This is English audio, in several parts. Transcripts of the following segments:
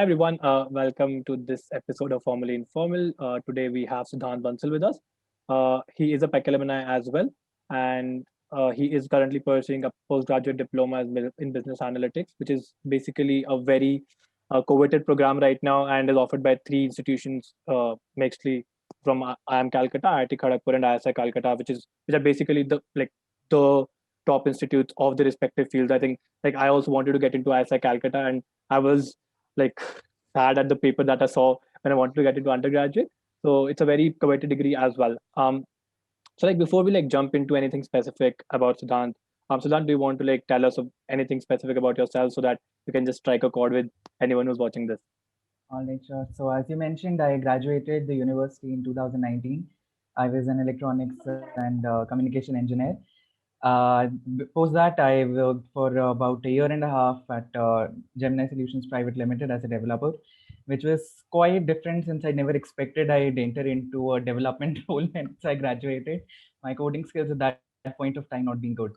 everyone. Welcome to this episode of Formally Informal. Today we have Siddhant Bansal with us. He is a PEC alumni as well, and he is currently pursuing a postgraduate diploma in business analytics, which is basically a very coveted program right now and is offered by three institutions, mostly from IIM Calcutta, IIT Kharagpur, and ISI Calcutta, which are basically the top institutes of the respective fields. I think I also wanted to get into ISI Calcutta, and I was like sad at the paper that I saw when I wanted to get into undergraduate. So it's a very coveted degree as well. So before we jump into anything specific about Siddhant, Siddhant, do you want to tell us of anything specific about yourself so that you can just strike a chord with anyone who's watching this? All right, sure. So as you mentioned, I graduated the university in 2019. I was an electronics and communication engineer. Post that, I worked for about a year and a half at Gemini Solutions Private Limited as a developer, which was quite different since I never expected I'd enter into a development role once I graduated. My coding skills at that point of time not being good,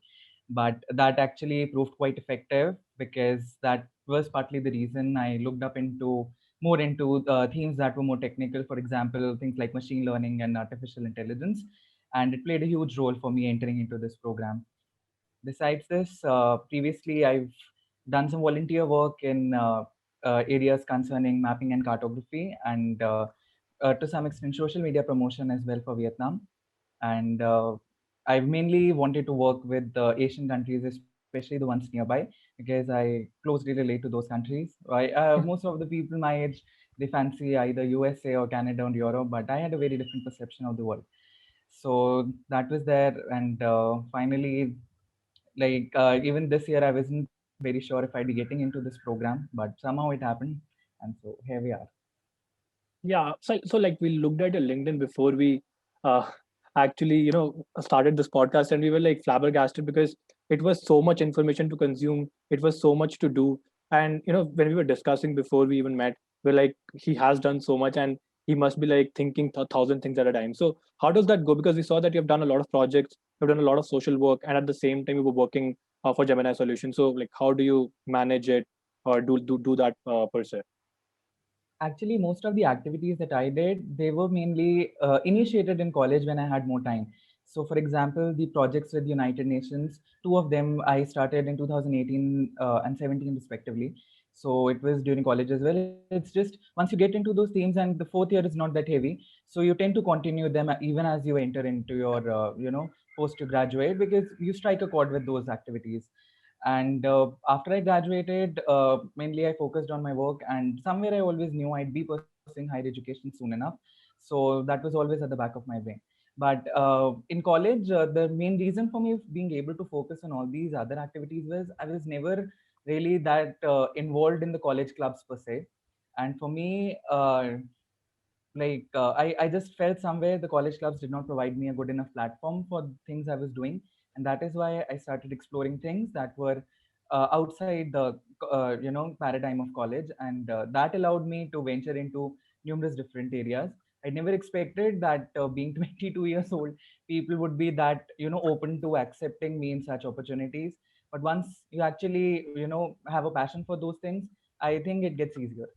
but that actually proved quite effective because that was partly the reason I looked up into more into themes that were more technical. For example, things like machine learning and artificial intelligence, and it played a huge role for me entering into this program. Besides this, previously I've done some volunteer work in areas concerning mapping and cartography, and to some extent social media promotion as well for Vietnam. And I've mainly wanted to work with the Asian countries, especially the ones nearby, because I closely relate to those countries. Most of the people my age, they fancy either USA or Canada or Europe, but I had a very different perception of the world. So that was there, and finally, even this year, I wasn't very sure if I'd be getting into this program, but somehow it happened, and so here we are. Yeah, so we looked at your LinkedIn before we uh, actually started this podcast, and we were flabbergasted because it was so much information to consume. It was so much to do, and when we were discussing before we even met, we're like, he has done so much, and he must be thinking thousand things at a time. So how does that go? Because we saw that you've done a lot of projects, you've done a lot of social work, and at the same time you were working for Gemini Solutions. So how do you manage it or do that per se? Actually, most of the activities that I did, they were mainly initiated in college when I had more time. So, for example, the projects with the United Nations, two of them I started in 2018 and 17 respectively. So it was during college as well. It's just once you get into those themes, and the fourth year is not that heavy, so you tend to continue them even as you enter into your post to graduate, because you strike a chord with those activities. And after I graduated, mainly I focused on my work, and somewhere I always knew I'd be pursuing higher education soon enough. So that was always at the back of my brain. But in college, the main reason for me being able to focus on all these other activities was I was never really that involved in the college clubs per se. And for me, I just felt somewhere the college clubs did not provide me a good enough platform for things I was doing, and that is why I started exploring things that were outside the paradigm of college, and that allowed me to venture into numerous different areas. I never expected that being 22 years old, people would be that open to accepting me in such opportunities. But once you actually have a passion for those things, I think it gets easier.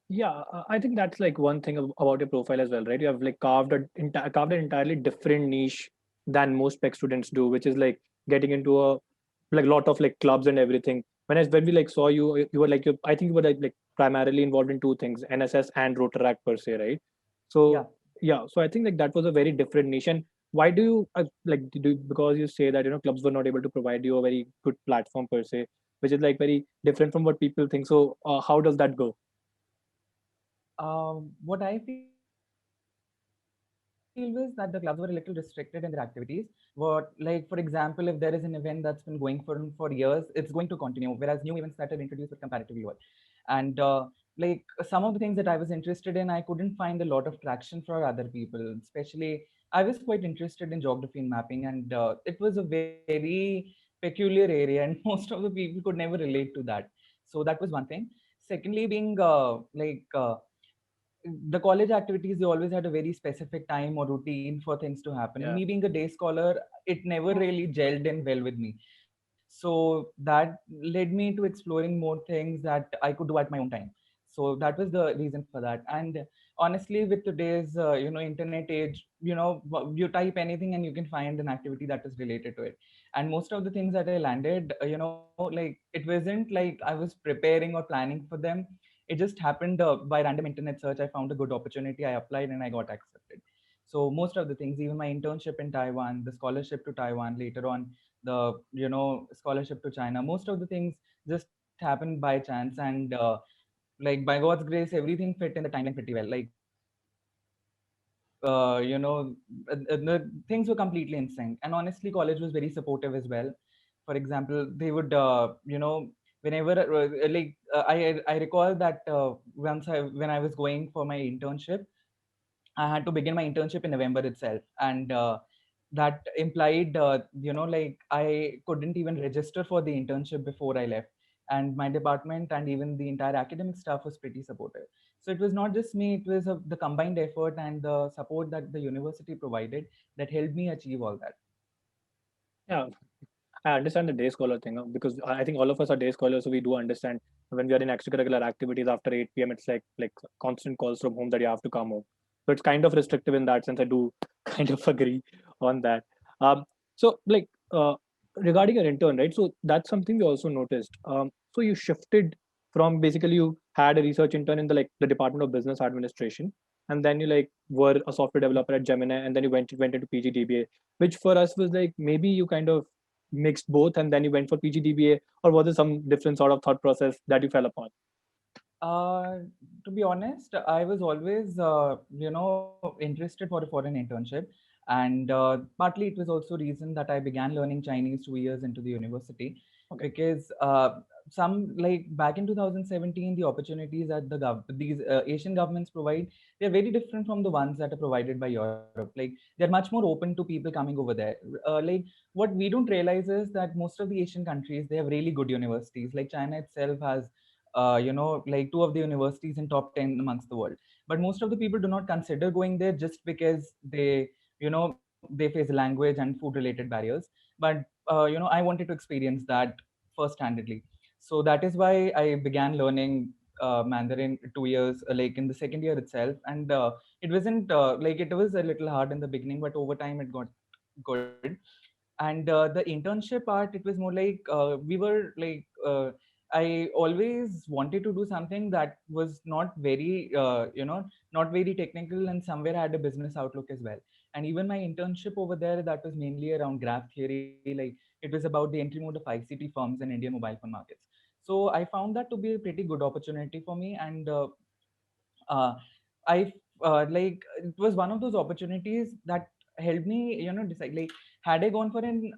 Yeah, I think that's one thing about your profile as well, right? You have carved an entirely different niche than most spec students do, which is getting into a lot of clubs and everything. When we saw you, you were I think you were primarily involved in two things, NSS and Rotaract per se, right? Yeah. So yeah, so I think that was a very different niche. And why do you because you say that clubs were not able to provide you a very good platform per se, which is very different from what people think. So how does that go? What I feel was that the clubs were a little restricted in their activities. For example, if there is an event that's been going for years, it's going to continue. Whereas new events that are introduced were comparatively old. And some of the things that I was interested in, I couldn't find a lot of traction for other people. Especially, I was quite interested in geography and mapping, and it was a very peculiar area, and most of the people could never relate to that. So that was one thing. Secondly, being the college activities, they always had a very specific time or routine for things to happen, and Yeah. me being a day scholar, it never really gelled in well with me. So that led me to exploring more things that I could do at my own time. So that was the reason for that. And honestly, with today's internet age, you type anything and you can find an activity that is related to it. And most of the things that I landed, like it wasn't like I was preparing or planning for them. It just happened by random internet search. I found a good opportunity, I applied, and I got accepted. So most of the things, even my internship in Taiwan, the scholarship to Taiwan, later on the scholarship to China, most of the things just happened by chance. And like by God's grace, everything fit in the timeline pretty well. Like the things were completely in sync. And honestly, college was very supportive as well. For example, they would whenever I recall that once I when I was going for my internship, I had to begin my internship in November itself. And that implied, like I couldn't even register for the internship before I left. And my department and even the entire academic staff was pretty supportive. So it was not just me, it was the combined effort and the support that the university provided that helped me achieve all that. Yeah, I understand the day scholar thing, because I think all of us are day scholars, so we do understand when we are in extracurricular activities after 8 p.m. It's like constant calls from home that you have to come home. So it's kind of restrictive in that sense. I do kind of agree on that. So like regarding your intern, right? So that's something we also noticed. So you shifted from, basically you had a research intern in the Department of Business Administration, and then you were a software developer at Gemini, and then you went into PGDBA, which for us was like maybe you kind of mixed both and then you went for PGDBA, or was there some different sort of thought process that you fell upon? Uh, to be honest, I was always, interested for a foreign internship. And partly it was also reason that I began learning Chinese 2 years into the university. Okay. Because some, like back in 2017, the opportunities that these Asian governments provide, they're very different from the ones that are provided by Europe. Like they're much more open to people coming over there. Like what we don't realize is that most of the Asian countries, they have really good universities. Like China itself has like two of the universities in top 10 amongst the world. But most of the people do not consider going there just because they face language and food related barriers. But I wanted to experience that first-handedly. So that is why I began learning Mandarin 2 years, like in the second year itself. And it wasn't like it was a little hard in the beginning, but over time it got good. And the internship part, it was more like we were like I always wanted to do something that was not very not very technical, and somewhere had a business outlook as well. And even my internship over there, that was mainly around graph theory. Like it was about the entry mode of ICT firms in Indian mobile phone markets. So I found that to be a pretty good opportunity for me. And uh, I like it was one of those opportunities that helped me, decide. Like had I gone for an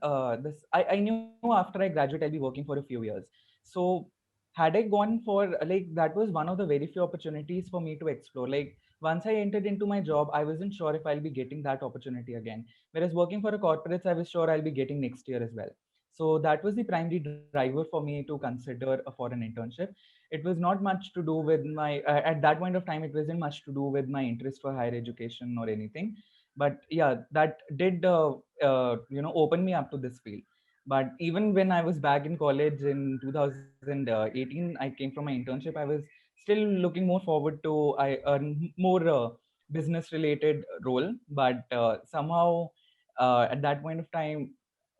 I knew after I graduate I'll be working for a few years. So had I gone for like that was one of the very few opportunities for me to explore. Like once I entered into my job, I wasn't sure if I'll be getting that opportunity again. Whereas working for a corporate, I was sure I'll be getting next year as well. So that was the primary driver for me to consider a foreign internship. It was not much to do with my at that point of time, it wasn't much to do with my interest for higher education or anything. But yeah, that did open me up to this field. But even when I was back in college in 2018, I came from my internship, I was still looking more forward to I earn more business related role. But somehow at that point of time,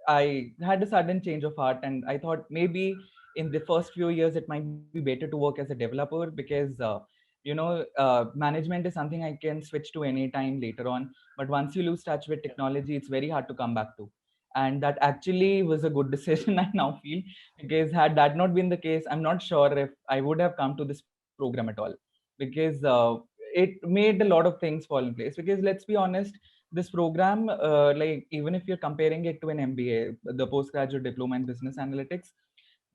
I had a sudden change of heart, and I thought maybe in the first few years it might be better to work as a developer, because management is something I can switch to anytime later on. But once you lose touch with Yeah. technology, it's very hard to come back to. And that actually was a good decision, I now feel, because had that not been the case, I'm not sure if I would have come to this program at all. Because it made a lot of things fall in place. Because let's be honest, this program, like even if you're comparing it to an MBA, the postgraduate diploma in business analytics,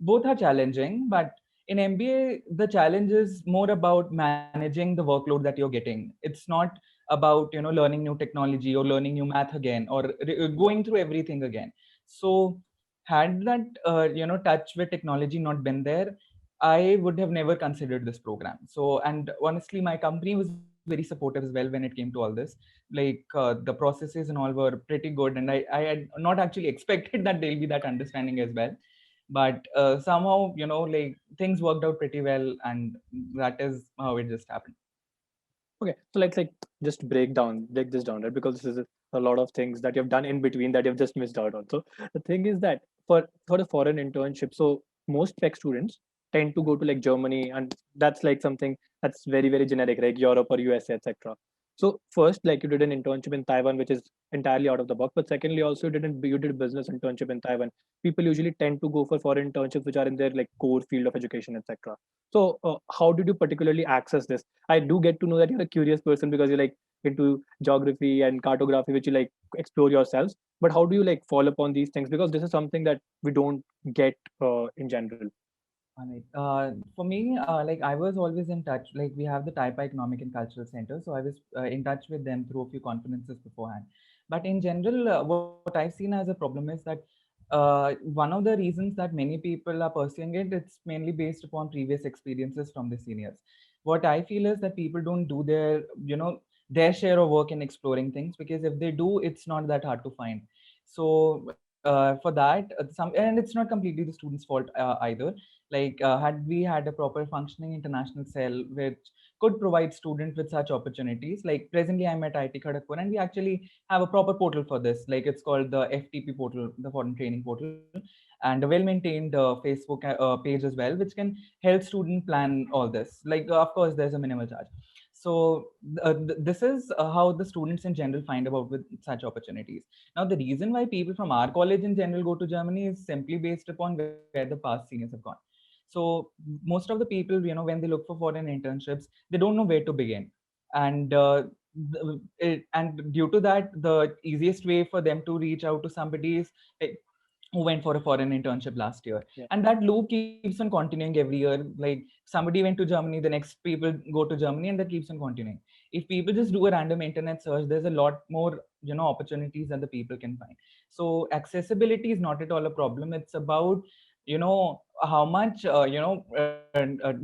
both are challenging. But in MBA, the challenge is more about managing the workload that you're getting. It's not about learning new technology or learning new math again, or going through everything again. So had that touch with technology not been there, I would have never considered this program. So, and honestly, my company was very supportive as well when it came to all this. Like the processes and all were pretty good, and I had not actually expected that they'll be that understanding as well. but somehow, like things worked out pretty well, and that is how it just happened. Okay, so let's like just break this down, right? Because this is a lot of things that you've done in between that you've just missed out on. So the thing is that for the foreign internship, so most tech students tend to go to like Germany, and that's like something that's very generic, like Europe or USA, etc. So first, like you did an internship in Taiwan, which is entirely out of the box. But secondly, also you did business internship in Taiwan. People usually tend to go for foreign internships which are in their like core field of education, etc. So how did you particularly access this? I do get to know that you're a curious person because you're like into geography and cartography, which you like explore yourselves. But how do you like fall upon these things? Because this is something that we don't get in general. All right. For me, like I was always in touch. Like we have the Taipa Economic and Cultural Center, so I was in touch with them through a few conferences beforehand. But in general, what I've seen as a problem is that one of the reasons that many people are pursuing it, it's mainly based upon previous experiences from the seniors. What I feel is that people don't do their share of work in exploring things, because if they do, it's not that hard to find. So for that, and it's not completely the student's fault either. Like had we had a proper functioning international cell which could provide students with such opportunities, like presently I'm at IIT Kharagpur, and we actually have a proper portal for this. Like it's called the FTP portal, the foreign training portal, and a well maintained Facebook page as well, which can help student plan all this. Like of course there's a minimal charge. So this is how the students in general find about with such opportunities. Now the reason why people from our college in general go to Germany is simply based upon where the past seniors have gone. So most of the people, when they look for foreign internships, they don't know where to begin. And and due to that, the easiest way for them to reach out to somebody is like, who went for a foreign internship last year. Yeah. And that loop keeps on continuing every year. Like somebody went to Germany, the next people go to Germany, and that keeps on continuing. If people just do a random internet search, there's a lot more opportunities that the people can find. So accessibility is not at all a problem. It's about how much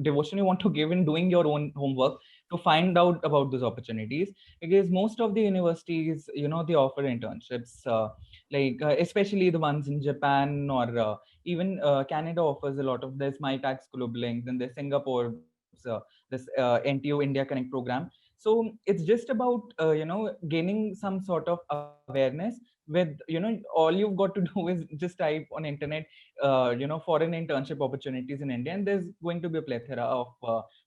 devotion you want to give in doing your own homework to find out about those opportunities, because most of the universities, they offer internships, especially the ones in Japan, or even Canada offers a lot of. There's MyTax Global Link, then there's Singapore's this NTO India Connect program. So it's just about gaining some sort of awareness with all you've got to do is just type on internet foreign internship opportunities in India, and there's going to be a plethora of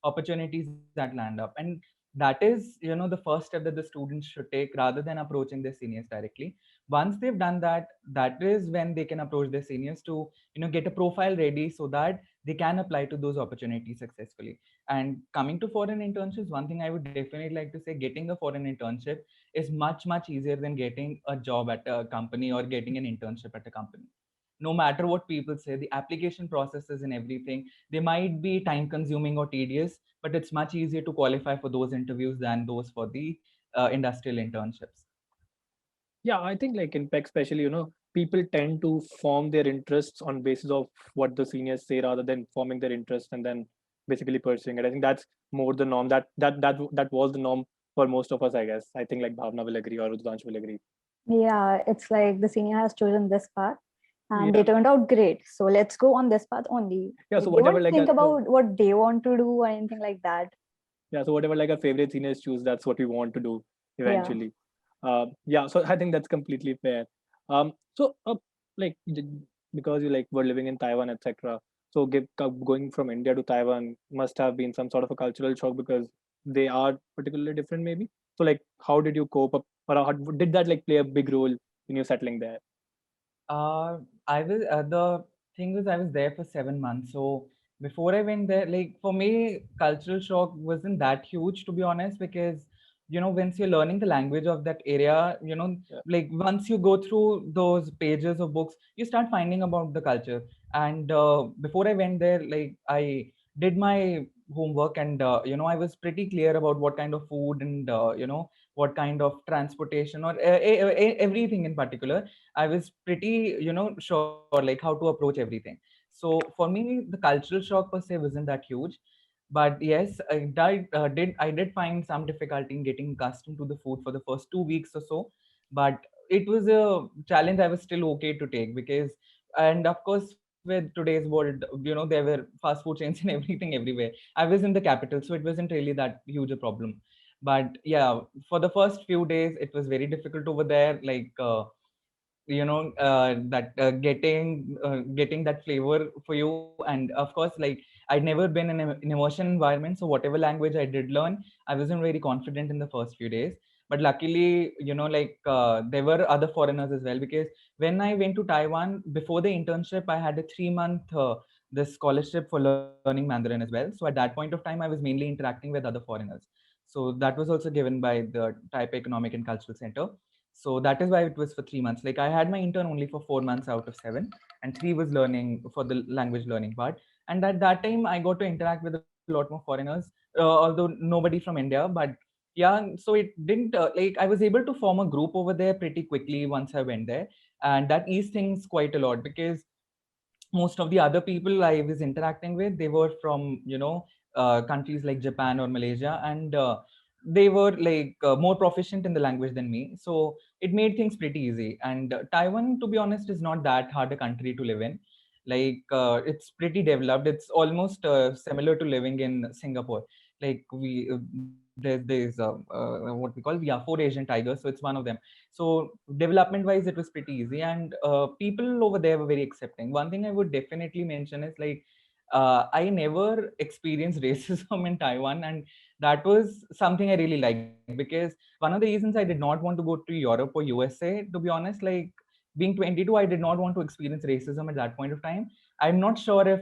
opportunities that land up. And that is the first step that the students should take, rather than approaching their seniors directly. Once they've done that, that is when they can approach their seniors to get a profile ready, so that they can apply to those opportunities successfully. And coming to foreign internships, one thing I would definitely like to say, getting a foreign internship is much easier than getting a job at a company or getting an internship at a company. No matter what people say, the application processes and everything, they might be time consuming or tedious, but it's much easier to qualify for those interviews than those for the industrial internships. Yeah, I think like in Peck especially, people tend to form their interests on basis of what the seniors say rather than forming their interest and then basically pursuing it. I think that's more the norm. That was the norm for most of us, I guess. I think like Bhavna will agree or Rudransh will agree. Yeah, it's like the senior has chosen this path and they Yeah. turned out great. So let's go on this path only. Yeah. So They whatever won't like think about what they want to do or anything like that. yeah, so whatever like our favorite seniors choose, that's what we want to do Yeah. eventually. Yeah, so I think that's completely fair. So like because you like were living in Taiwan, etc. So going from India to Taiwan must have been some sort of a cultural shock because they are particularly different, maybe. So like, how did you cope up, or did that like play a big role in you settling there? Uh, I was the thing was I was there for 7 months. So before I went there, like for me, cultural shock wasn't that huge, to be honest, because once you're learning the language of that area, Yeah. like once you go through those pages of books, you start finding about the culture. And before I went there, like I did my homework, and I was pretty clear about what kind of food, and what kind of transportation, or everything in particular. I was pretty, sure like how to approach everything. So for me, the cultural shock per se wasn't that huge. But yes, I did find some difficulty in getting accustomed to the food for the first 2 weeks or so. But it was a challenge I was still okay to take, because, and of course, with today's world, there were fast food chains and everything everywhere. I was in the capital, so it wasn't really that huge a problem. But yeah, for the first few days, it was very difficult over there. Like, that getting that flavor for you. And of course, like, I'd never been in an immersion environment, so whatever language I did learn, I wasn't very confident in the first few days. But luckily, there were other foreigners as well, because when I went to Taiwan before the internship, I had a 3-month this scholarship for learning Mandarin as well. So at that point of time, I was mainly interacting with other foreigners. So that was also given by the Taipei Economic and Cultural Center. So that is why it was for 3 months. Like, I had my intern only for 4 months out of 7, and 3 was learning for the language learning part. And at that time, I got to interact with a lot more foreigners, although nobody from India. But yeah, so it didn't like, I was able to form a group over there pretty quickly once I went there, and that eased things quite a lot, because most of the other people I was interacting with, they were from, countries like Japan or Malaysia, and they were like more proficient in the language than me. So it made things pretty easy. And Taiwan, to be honest, is not that hard a country to live in. Like, it's pretty developed. It's almost similar to living in Singapore. Like, there's what we call, we are 4 Asian tigers, so it's one of them. So development wise, it was pretty easy, and people over there were very accepting. One thing I would definitely mention is, like, I never experienced racism in Taiwan, and that was something I really liked, because one of the reasons I did not want to go to Europe or USA, to be honest, like, being 22, I did not want to experience racism at that point of time. I'm not sure if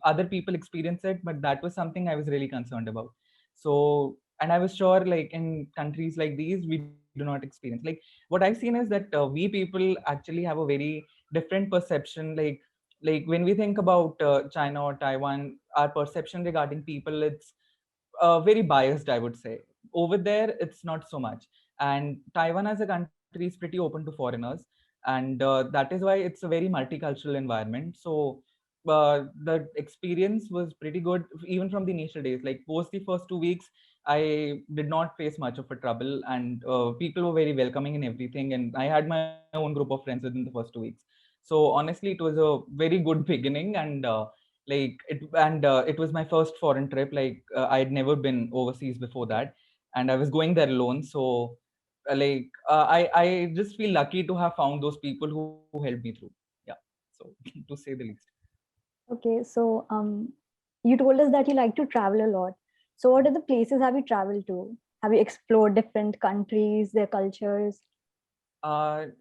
other people experience it, but that was something I was really concerned about. So, and I was sure, like, in countries like these, we do not experience. Like, what I've seen is that we people actually have a very different perception. Like when we think about China or Taiwan, our perception regarding people, it's very biased, I would say. Over there, it's not so much. And Taiwan as a country is pretty open to foreigners. And that is why it's a very multicultural environment. So the experience was pretty good, even from the initial days. Like, post the first 2 weeks, I did not face much of a trouble, and people were very welcoming and everything. And I had my own group of friends within the first 2 weeks. So honestly, it was a very good beginning. And it was my first foreign trip. Like, I had never been overseas before that, and I was going there alone. So I just feel lucky to have found those people who helped me through. Yeah. So to say the least. Okay, so you told us that you like to travel a lot. So what are the places have you traveled to? Have you explored different countries, their cultures? I've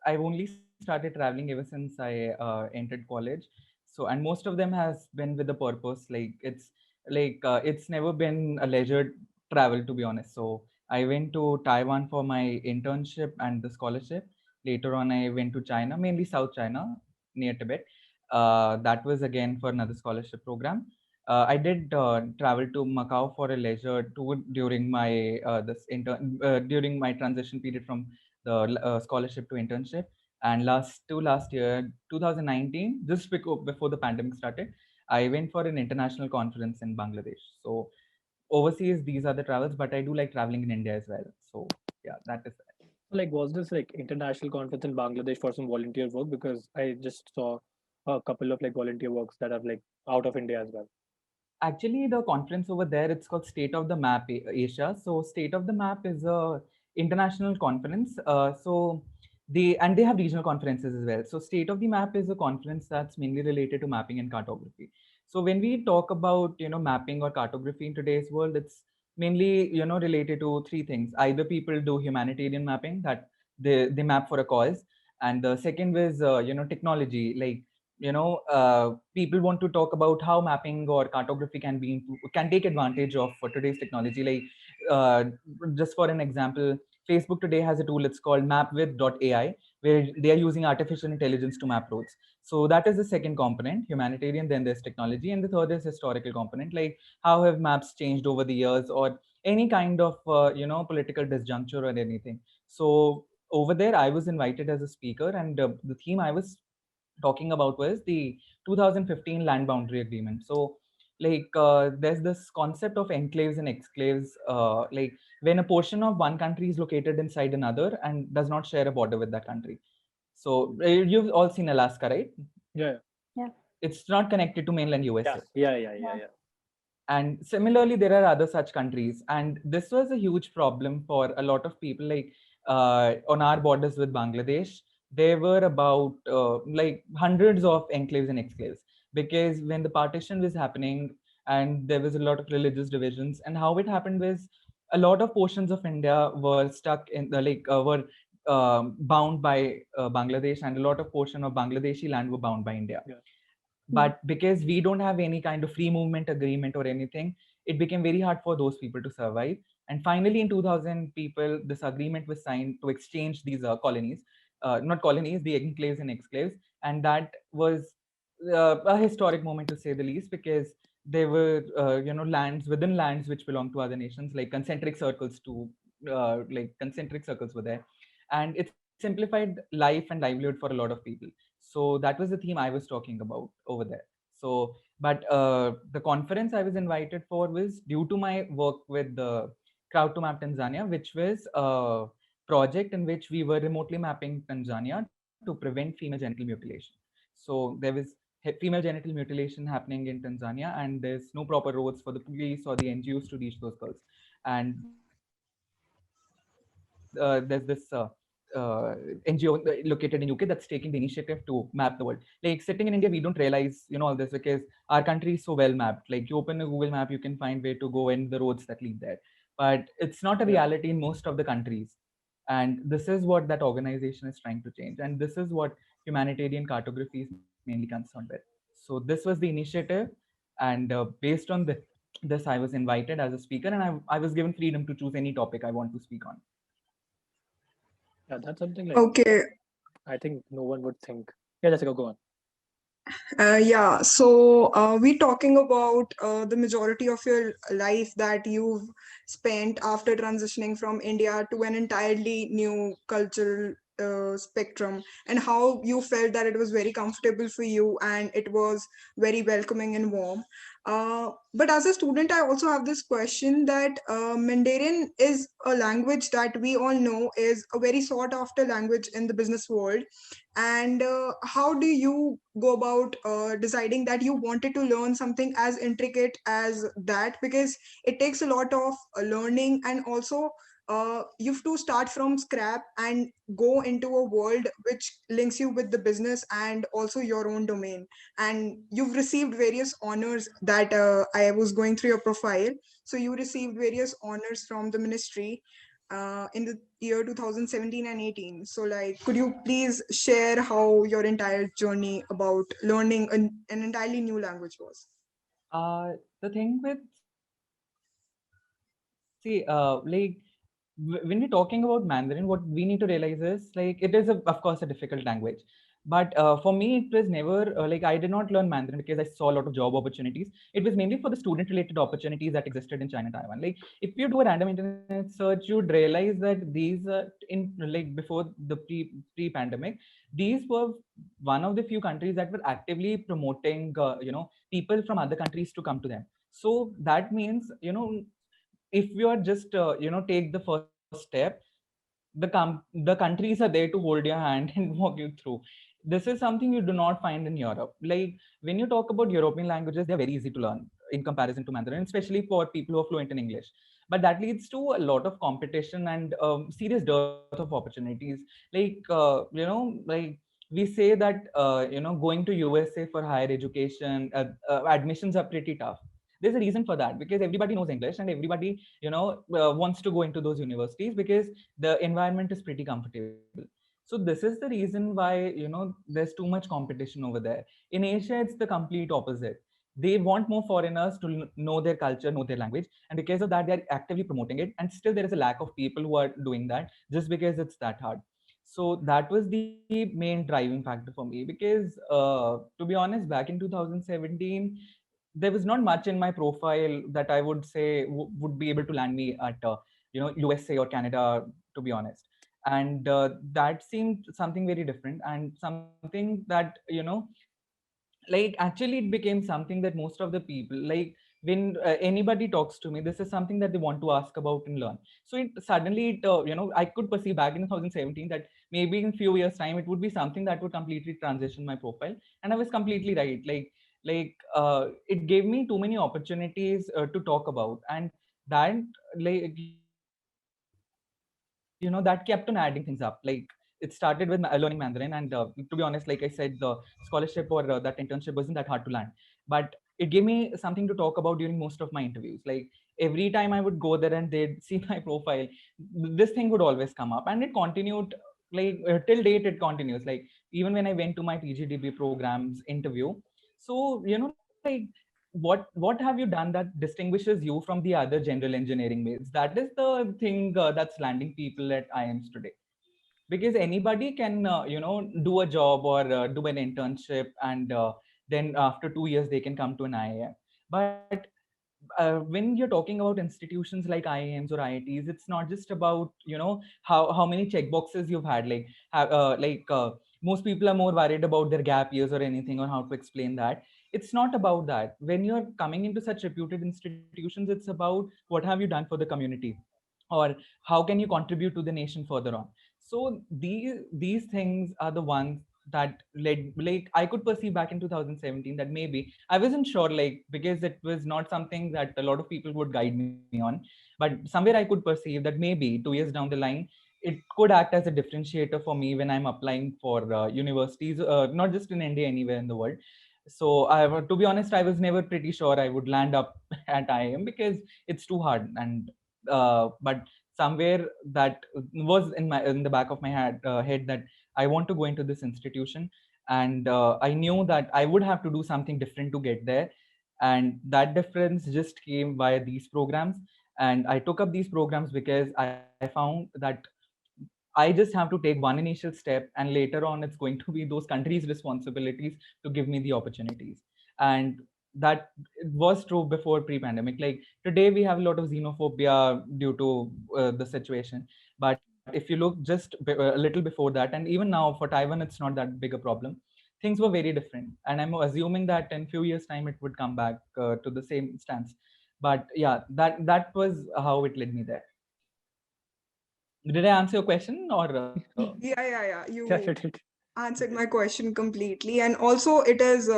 only started traveling ever since I entered college. So, and most of them has been with a purpose. Like, it's never been a leisure travel, to be honest. So I went to Taiwan for my internship and the scholarship. Later on, I went to China, mainly South China, near Tibet. That was again for another scholarship program. I did travel to Macau for a leisure tour during my during my transition period from the scholarship to internship. And last year, 2019, just before the pandemic started, I went for an international conference in Bangladesh. So overseas, these are the travels, but I do like traveling in India as well. So yeah, that is that. Like, was this like international conference in Bangladesh for some volunteer work? Because I just saw a couple of like volunteer works that are like out of India as well. Actually, the conference over there, it's called State of the Map Asia. So State of the Map is a international conference. So they have regional conferences as well. So State of the Map is a conference that's mainly related to mapping and cartography. So when we talk about, mapping or cartography in today's world, it's mainly, related to three things. Either people do humanitarian mapping, that they map for a cause, and the second is technology. Like, people want to talk about how mapping or cartography can take advantage of for today's technology. Like, uh, just for an example, Facebook today has a tool, it's called mapwith.ai, where they are using artificial intelligence to map roads. So that is the second component, humanitarian. Then there's technology, and the third is historical component, like how have maps changed over the years, or any kind of political disjuncture or anything. So over there, I was invited as a speaker, and the theme I was talking about was the 2015 land boundary agreement. So, like, there's this concept of enclaves and exclaves, like when a portion of one country is located inside another and does not share a border with that country. So you've all seen Alaska, right? Yeah. It's not connected to mainland USA. Yeah. And similarly, there are other such countries. And this was a huge problem for a lot of people, like on our borders with Bangladesh. There were about like hundreds of enclaves and exclaves, because when the partition was happening and there was a lot of religious divisions, and how it happened was a lot of portions of India were stuck in the were bound by Bangladesh, and a lot of portion of Bangladeshi land were bound by India. Yeah. But because we don't have any kind of free movement agreement or anything, it became very hard for those people to survive. And finally, in 2000, this agreement was signed to exchange these colonies, not colonies, the enclaves and exclaves. And that was a historic moment, to say the least, because there were, lands within lands which belong to other nations, like concentric circles were there. And it simplified life and livelihood for a lot of people. So that was the theme I was talking about over there. So, but the conference I was invited for was due to my work with the Crowd to Map Tanzania, which was a project in which we were remotely mapping Tanzania to prevent female genital mutilation. So there was female genital mutilation happening in Tanzania, and there's no proper roads for the police or the NGOs to reach those girls. And there's this NGO located in UK that's taking the initiative to map the world. Like sitting in India, we don't realize, all this, because our country is so well mapped. Like you open a Google map, you can find where to go and the roads that lead there. But it's not a reality in most of the countries. And this is what that organization is trying to change. And this is what humanitarian cartography is mainly concerned with. So this was the initiative. And based on this, I was invited as a speaker, and I was given freedom to choose any topic I want to speak on. Yeah, that's something like Okay. I think no one would think. Yeah, Jessica, go on. Yeah, so we're talking about the majority of your life that you've spent after transitioning from India to an entirely new cultural spectrum, and how you felt that it was very comfortable for you and it was very welcoming and warm. But as a student, I also have this question that Mandarin is a language that we all know is a very sought after language in the business world. And how do you go about deciding that you wanted to learn something as intricate as that, because it takes a lot of learning, and also you have to start from scrap and go into a world which links you with the business and also your own domain. And you've received various honors that I was going through your profile. So you received various honors from the ministry in the year 2017 and 18. So like, could you please share how your entire journey about learning an entirely new language was? The thing with, see, when we're talking about Mandarin, what we need to realize is, like, it is of course a difficult language. But for me, it was never like, I did not learn Mandarin because I saw a lot of job opportunities. It was mainly for the student related opportunities that existed in China and Taiwan. Like if you do a random internet search, you'd realize that these in like before the pre-pandemic, these were one of the few countries that were actively promoting people from other countries to come to them. So that means, if you are just take the first step, the countries are there to hold your hand and walk you through. This is something you do not find in Europe. Like when you talk about European languages, they're very easy to learn in comparison to Mandarin, especially for people who are fluent in English. But that leads to a lot of competition and serious dearth of opportunities. Like like we say that going to USA for higher education, admissions are pretty tough. There's a reason for that, because everybody knows English and everybody wants to go into those universities because the environment is pretty comfortable. So this is the reason why there's too much competition over there. In Asia, it's the complete opposite. They want more foreigners to know their culture, know their language, and because of that they're actively promoting it. And still there is a lack of people who are doing that, just because it's that hard. So that was the main driving factor for me, because to be honest, back in 2017, there was not much in my profile that I would say would be able to land me at USA or Canada, to be honest. And that seemed something very different, and something that like actually it became something that most of the people, like when anybody talks to me, this is something that they want to ask about and learn. So it suddenly, I could perceive back in 2017 that maybe in few years time, it would be something that would completely transition my profile. And I was completely right. It gave me too many opportunities to talk about. And that, like, that kept on adding things up. Like, it started with learning Mandarin, and to be honest, like I said, the scholarship or that internship wasn't that hard to land, but it gave me something to talk about during most of my interviews. Like, every time I would go there and they'd see my profile, this thing would always come up, and it continued, like, till date it continues. Like, even when I went to my PGDB programs interview, so like, what have you done that distinguishes you from the other general engineering mates? That is the thing that's landing people at IIMs today, because anybody can do a job or do an internship, and then after 2 years they can come to an IIM. But when you're talking about institutions like IIMs or IITs, it's not just about how many check boxes you've had. Most people are more worried about their gap years or anything, or how to explain that. It's not about that. When you're coming into such reputed institutions, it's about what have you done for the community, or how can you contribute to the nation further on. So these things are the ones that led, like, I could perceive back in 2017 that maybe I wasn't sure, like, because it was not something that a lot of people would guide me on, but somewhere I could perceive that maybe 2 years down the line it could act as a differentiator for me when I'm applying for universities, not just in India, anywhere in the world. So to be honest, I was never pretty sure I would land up at IIM because it's too hard. And but somewhere that was in the back of my head that I want to go into this institution, and I knew that I would have to do something different to get there, and that difference just came via these programs. And I took up these programs because I found that I just have to take one initial step, and later on it's going to be those countries' responsibilities to give me the opportunities. And that was true before pre-pandemic. Like, today we have a lot of xenophobia due to the situation, but if you look just a little before that, and even now for Taiwan, it's not that big a problem. Things were very different, and I'm assuming that in few years time it would come back to the same stance. But yeah, that was how it led me there. Did I answer your question, or Yeah. Yeah, you You did. answered my question completely. And also, it is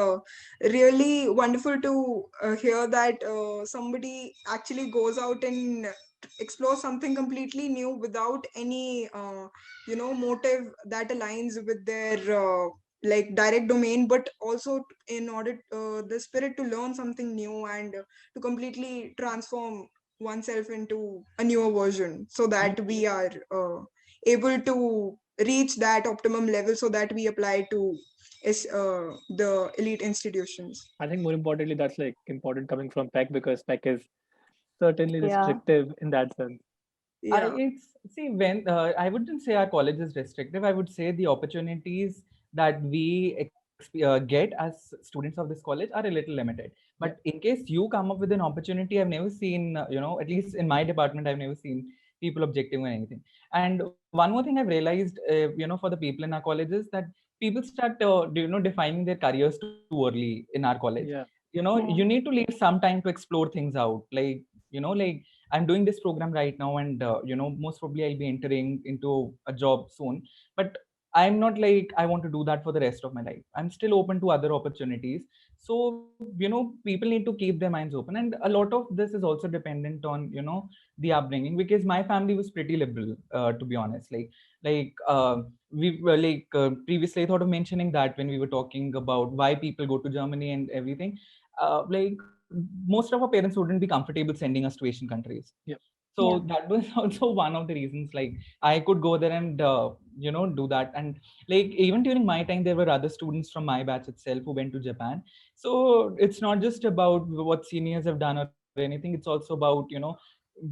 really wonderful to hear that somebody actually goes out and explore something completely new without any motive that aligns with their like direct domain, but also in order the spirit to learn something new and to completely transform oneself into a newer version, so that we are able to reach that optimum level, so that we apply to the elite institutions. I think more importantly, that's like important coming from PEC because PEC is certainly Yeah. restrictive in that sense. Yeah. It's see when I wouldn't say our college is restrictive. I would say the opportunities that we get as students of this college are a little limited. But Yeah. in case you come up with an opportunity, I've never seen, at least in my department, I've never seen people objecting or anything. And one more thing I've realized, for the people in our colleges, that people start, defining their careers too early in our college. Yeah. You Yeah. need to leave some time to explore things out. Like I'm doing this program right now, and most probably I'll be entering into a job soon. But I'm not like I want to do that for the rest of my life. I'm still open to other opportunities. So people need to keep their minds open, and a lot of this is also dependent on the upbringing, because my family was pretty liberal, to be honest. We were previously I thought of mentioning that when we were talking about why people go to Germany and everything. Like, most of our parents wouldn't be comfortable sending us to Asian countries. Yeah. Yeah. So that was also one of the reasons. Like, I could go there and do that. And like, even during my time, there were other students from my batch itself who went to Japan. So it's not just about what seniors have done or anything. It's also about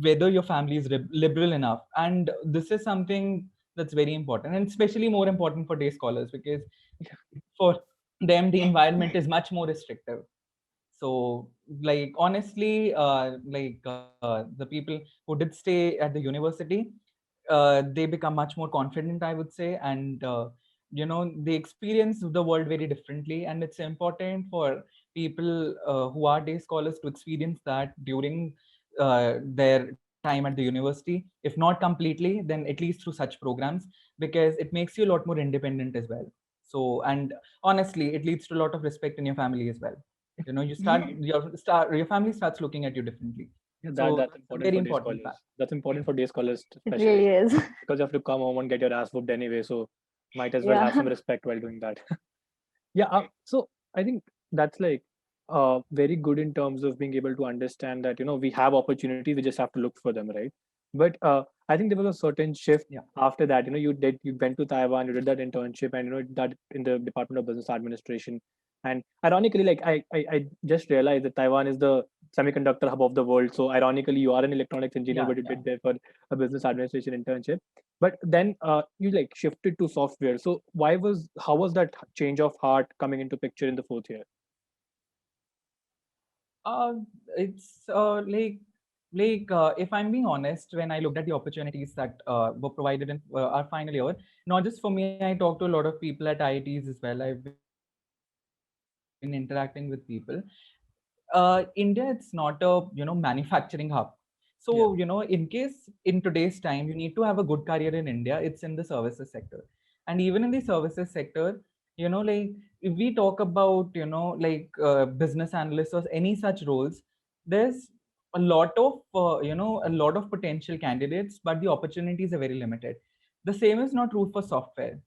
whether your family is liberal enough. And this is something that's very important, and especially more important for day scholars, because for them the environment is much more restrictive. So, like, honestly, the people who did stay at the university, they become much more confident, I would say. And they experience the world very differently, and it's important for people who are day scholars to experience that during their time at the university, if not completely, then at least through such programs, because it makes you a lot more independent as well. So, and honestly, it leads to a lot of respect in your family as well. You start your family starts looking at you differently. Yeah, So that's it's a important very for day important fact. scholars. That's important for day scholars, It especially really is. because you have to come home and get your ass whooped anyway. So might as well have Yeah. some respect while doing that. Yeah. So I think that's like very good in terms of being able to understand that we have opportunities. We just have to look for them, right? But I think there was a certain shift Yeah. after that. You went to Taiwan, you did that internship, and that in the Department of Business Administration. And ironically, like I just realized that Taiwan is the semiconductor hub of the world. So ironically, you are an electronics engineer, Yeah, but you yeah. did there for a business administration internship. But then you like shifted to software. So how was that change of heart coming into picture in the fourth year? Uh, it's if I'm being honest, when I looked at the opportunities that were provided in our final year, not just for me, I talked to a lot of people at IITs as well. I've been interacting with people. India, it's not a manufacturing hub. So in case Yeah. in today's time you need to have a good career in India, it's in the services sector. And even in the services sector, like if we talk about business analysts or any such roles, there's a lot of potential candidates, but the opportunities are very limited. The same is not true for software.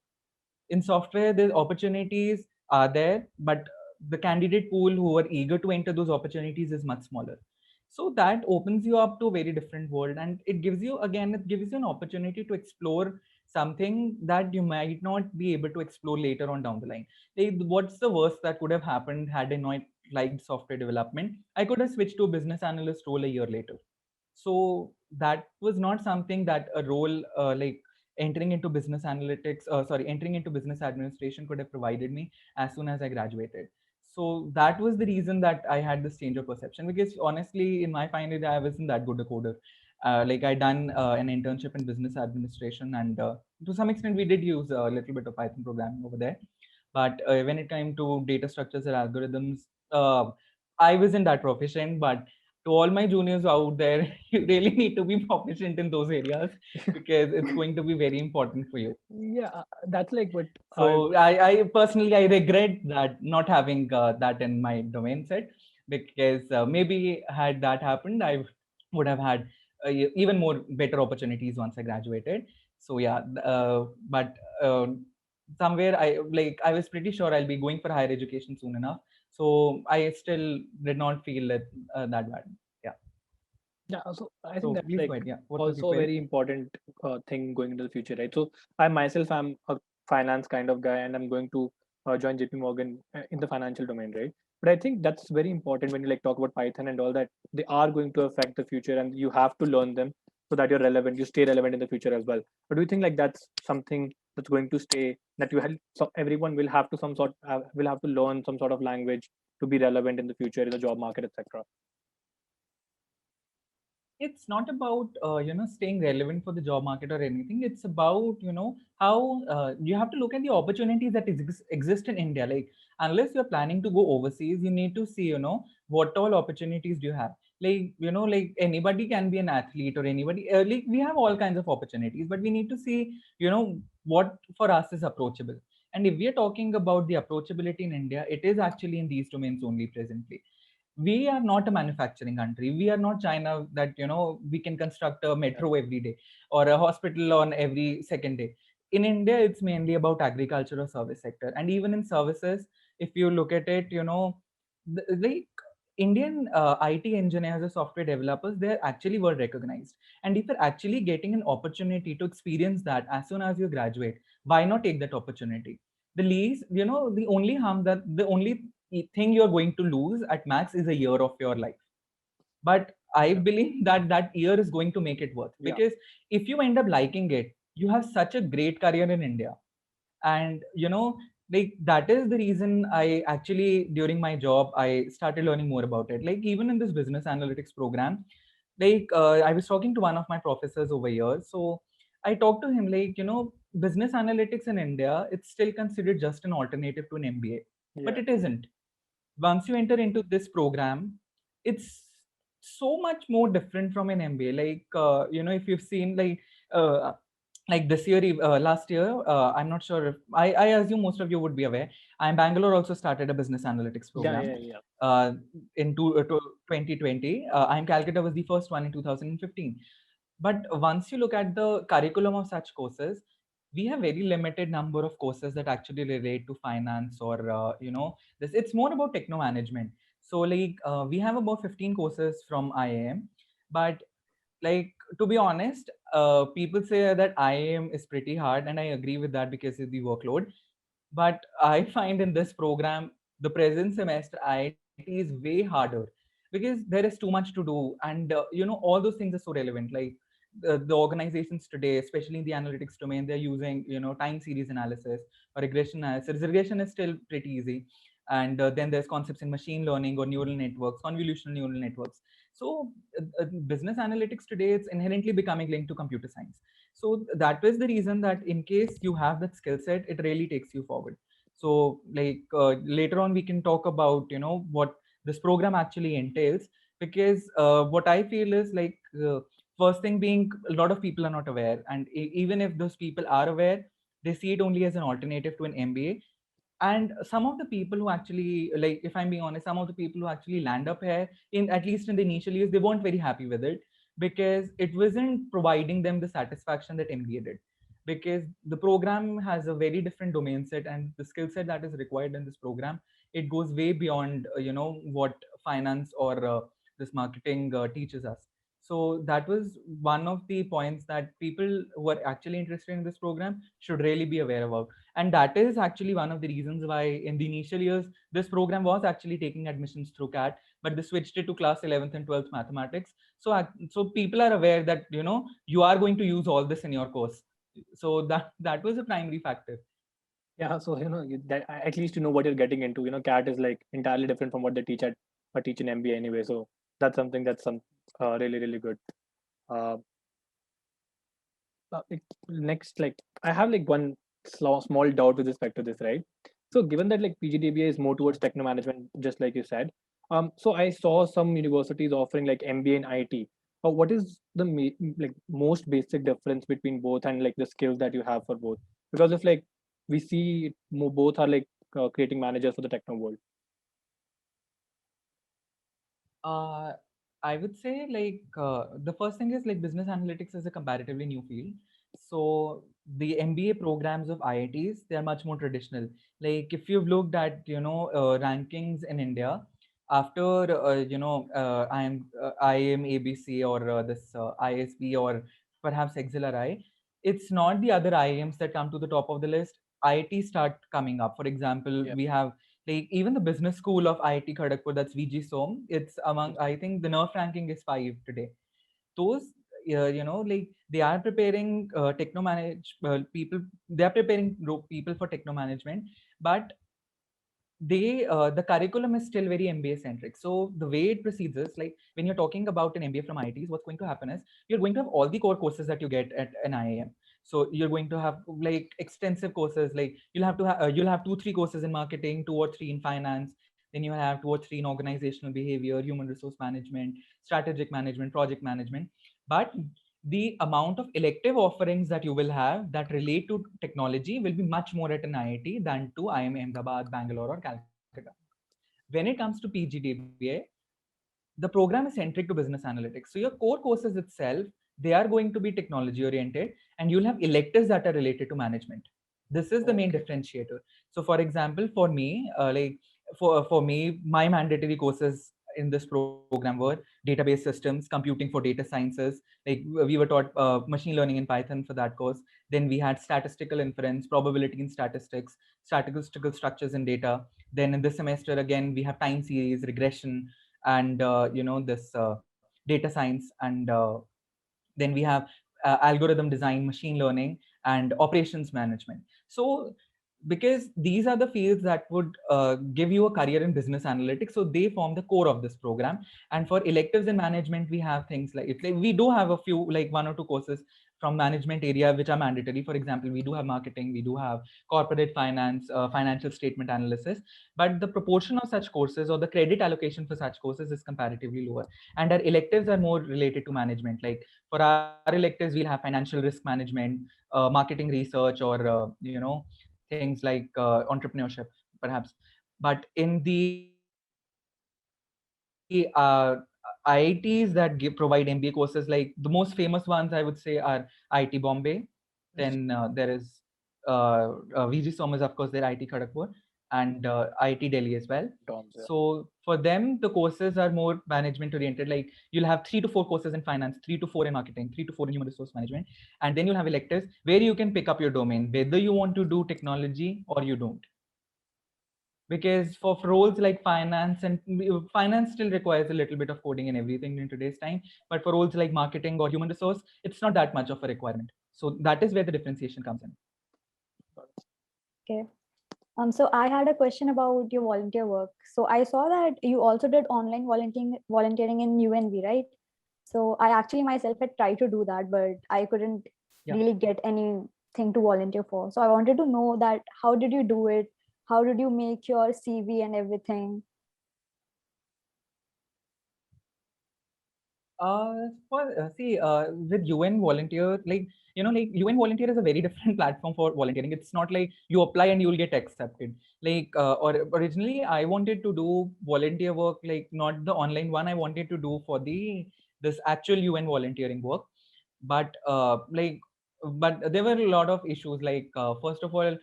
In software, the opportunities are there, but the candidate pool who are eager to enter those opportunities is much smaller. So that opens you up to a very different world, and it gives you an opportunity to explore something that you might not be able to explore later on down the line. Like, what's the worst that could have happened had I not liked software development? I could have switched to a business analyst role a year later. So that was not something that a role entering into business administration could have provided me as soon as I graduated. So that was the reason that I had this change of perception, because honestly, in my final year, I wasn't that good a coder. I done an internship in business administration, and to some extent, we did use a little bit of Python programming over there. But when it came to data structures and algorithms, I wasn't that proficient. But to all my juniors out there, you really need to be proficient in those areas, because it's going to be very important for you. Yeah, that's like what So I personally, I regret that not having that in my domain set, because maybe had that happened, I would have had even more better opportunities once I graduated. So yeah, but somewhere I was pretty sure I'll be going for higher education soon enough. So I still did not feel it that bad. Yeah. yeah. So I think So that's please like go ahead. Yeah. What was your also a query? very important thing going into the future, right? So I myself am a finance kind of guy, and I'm going to join JP Morgan in the financial domain, right? But I think that's very important when you like talk about Python and all that. They are going to affect the future, and you have to learn them so that you're relevant. You stay relevant in the future as well. But do you think like that's something that's going to stay? That so everyone will have to will have to learn some sort of language to be relevant in the future in the job market, etc. It's not about staying relevant for the job market or anything. It's about how you have to look at the opportunities that exist in India. Like, unless you're planning to go overseas, you need to see what all opportunities do you have. Like anybody can be an athlete, or anybody like, we have all kinds of opportunities, but we need to see what for us is approachable. And if we are talking about the approachability in India, it is actually in these domains only presently. We are not a manufacturing country. We are not China, that we can construct a Yeah. metro every day or a hospital on every second day. In India, it's mainly about agriculture or service sector. And even in services, if you look at it, the Indian IT engineers or software developers, they're actually world recognized. And if you're actually getting an opportunity to experience that as soon as you graduate, why not take that opportunity? The least, the only harm, that the only thing you're going to lose at max is a year of your life. But I Yeah. believe that that year is going to make it worth, Yeah. because if you end up liking it, you have such a great career in India. And like, that is the reason I actually, during my job, I started learning more about it. Like, even in this business analytics program, I was talking to one of my professors over here. So I talked to him, like, business analytics in India, it's still considered just an alternative to an MBA, but Yeah. it isn't. Once you enter into this program, it's so much more different from an MBA. Like, if you've seen like this year, last year, I'm not sure if I assume most of you would be aware. Bangalore also started a business analytics Yeah, program yeah, yeah. in 2020. Calcutta was the first one in 2015. But once you look at the curriculum of such courses, we have very limited number of courses that actually relate to finance or this. It's more about techno management. So like we have about 15 courses from IIM, but like to be honest, people say that IIM is pretty hard, and I agree with that because of the workload. But I find in this program, the present semester IIT is way harder because there is too much to do, and all those things are so relevant. Like the organizations today, especially in the analytics domain, they're using time series analysis or regression analysis. Regression is still pretty easy, and then there's concepts in machine learning or neural networks, convolutional neural networks. So business analytics today, it's inherently becoming linked to computer science. So that was the reason that in case you have that skill set, it really takes you forward. So like later on we can talk about what this program actually entails, because what I feel is like first thing being, a lot of people are not aware, and even if those people are aware, they see it only as an alternative to an MBA. And some of the people who actually, like, if I'm being honest, some of the people who actually land up here, in at least in the initial years, they weren't very happy with it because it wasn't providing them the satisfaction that MBA did. Because the program has a very different domain set, and the skill set that is required in this program, it goes way beyond what finance or this marketing teaches us. So that was one of the points that people who are actually interested in this program should really be aware about. And that is actually one of the reasons why in the initial years this program was actually taking admissions through CAT, but they switched it to class 11th and 12th mathematics. So people are aware that you are going to use all this in your course. So that was a primary factor. Yeah, so that at least you know what you're getting into. CAT is like entirely different from what they teach at teach in MBA anyway. So that's something that's really really good. Uh, Next, like I have like one small doubt with respect to this, right? So given that like PGDBA is more towards techno management, just like you said, so I saw some universities offering like MBA in IT. What is the like most basic difference between both and like the skills that you have for both? Because if like we see both are like creating managers for the techno world. Uh, I would say like the first thing is like business analytics is a comparatively new field. So the MBA programs of IITs, they are much more traditional. Like if you've looked at rankings in India after IIM ABC or this ISB or perhaps XLRI, it's not the other IIMs that come to the top of the list. IIT start coming up. For example, Yeah. we have like even the business school of IIT Kharagpur, that's VG Som, it's among, I think the NERF ranking is 5 today. Those like they are preparing techno manage people, they are preparing people for techno management, but the curriculum is still very MBA centric. So the way it proceeds is like when you're talking about an MBA from IITs, what's going to happen is you're going to have all the core courses that you get at an IIM. So you're going to have like extensive courses, like you'll have 2-3 courses in marketing, 2 or 3 in finance, then you have 2 or 3 in organizational behavior, human resource management, strategic management, project management. But the amount of elective offerings that you will have that relate to technology will be much more at an IIT than to IIM Ahmedabad, Bangalore, or Calcutta. When it comes to PGDBA, the program is centric to business analytics. So your core courses itself, they are going to be technology oriented, and you'll have electives that are related to management. This is the main Okay. differentiator. So for example, for me, for me, my mandatory courses in this program were database systems, computing for data sciences. Like we were taught machine learning in Python for that course. Then we had statistical inference, probability in statistics, statistical structures in data. Then in this semester again we have time series, regression, and this data science, and then we have algorithm design, machine learning, and operations management. So because these are the fields that would give you a career in business analytics, so they form the core of this program. And for electives in management, we have things like we do have a few, like 1 or 2 courses from management area, which are mandatory. For example, we do have marketing, we do have corporate finance, financial statement analysis, but the proportion of such courses or the credit allocation for such courses is comparatively lower. And our electives are more related to management. Like for our electives, we'll have financial risk management, marketing research, or things like entrepreneurship, perhaps. But in the IITs that provide MBA courses, like the most famous ones I would say are IIT Bombay. Then there is VG Somas, of course, there IIT Kharagpur, and IIT Delhi as well. So for them, the courses are more management oriented. Like you'll have 3 to 4 courses in finance, 3 to 4 in marketing, 3 to 4 in human resource management, and then you'll have electives where you can pick up your domain, whether you want to do technology or you don't. Because for roles like finance, and finance still requires a little bit of coding and everything in today's time, but for roles like marketing or human resource, it's not that much of a requirement. So that is where the differentiation comes in. Okay. So I had a question about your volunteer work. So I saw that you also did online volunteering in UNV, right? So I actually myself had tried to do that, but I couldn't really get anything to volunteer for. So I wanted to know that how did you do it? How did you make your CV and everything? With UN Volunteer, like UN Volunteer is a very different platform for volunteering. It's not like you apply and you will get accepted. Like or originally I wanted to do volunteer work, like not the online one. I wanted to do for this actual UN volunteering work, but but there were a lot of issues. Like first of all,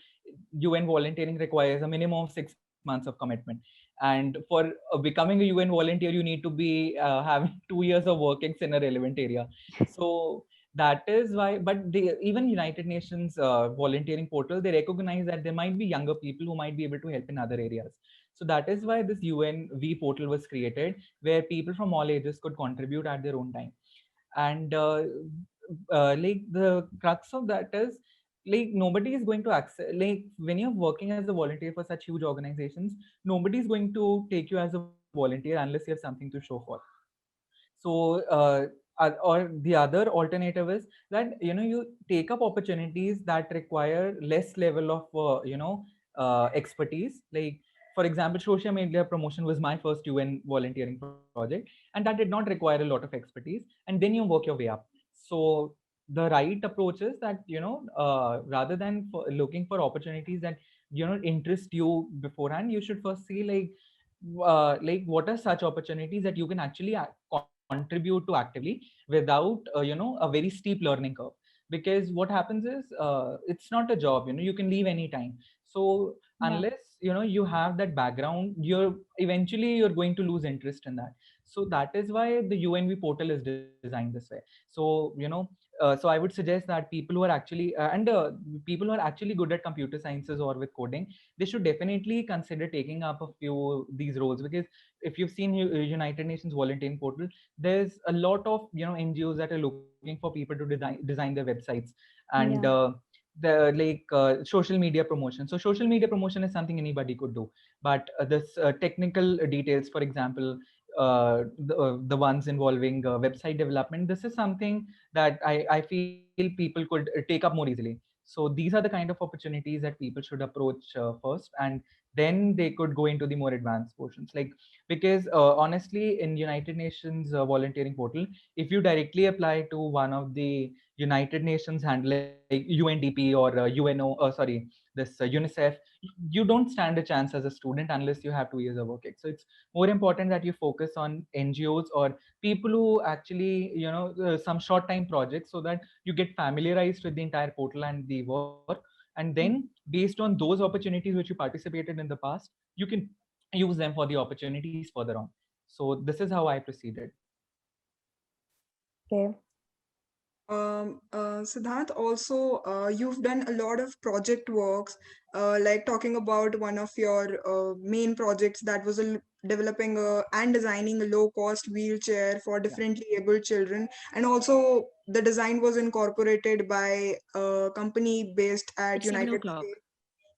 UN volunteering requires a minimum of 6 months of commitment, and for becoming a UN volunteer, you need to be having 2 years of workings in a relevant area. So that is why. But even United Nations volunteering portal, they recognize that there might be younger people who might be able to help in other areas. So that is why this UNV portal was created, where people from all ages could contribute at their own time. And like the crux of that is, like nobody is going to access, like when you're working as a volunteer for such huge organizations, nobody is going to take you as a volunteer unless you have something to show for. So or the other alternative is that you take up opportunities that require less level of expertise. Like for example, social media promotion was my first UN volunteering project, and that did not require a lot of expertise, and then you work your way up. So the right approach is that rather than looking for opportunities that interest you beforehand, you should first see like what are such opportunities that you can actually contribute to actively without a very steep learning curve. Because what happens is it's not a job, you can leave anytime. So unless you have that background, you're going to lose interest in that. So that is why the UNV portal is designed this way. So so I would suggest that people who are actually people who are actually good at computer sciences or with coding, they should definitely consider taking up a few these roles. Because if you've seen United Nations volunteering portal, there's a lot of NGOs that are looking for people to design their websites. And the social media promotion. So social media promotion is something anybody could do, but this technical details, for example, the ones involving website development, this is something that I feel people could take up more easily. So these are the kind of opportunities that people should approach first, and then they could go into the more advanced portions. Like because honestly, in United Nations volunteering portal, if you directly apply to one of the United Nations handle, like UNDP or UNO, this UNICEF, you don't stand a chance as a student unless you have 2 years of work. So it's more important that you focus on NGOs or people who actually some short time projects, so that you get familiarized with the entire portal and the work. And then based on those opportunities which you participated in the past, you can use them for the opportunities further on. So this is how I proceeded. Okay. Siddharth, also you've done a lot of project works, like talking about one of your main projects that was developing and designing a low-cost wheelchair for differently abled children, and also the design was incorporated by a company based at It's United 7 o'clock. States.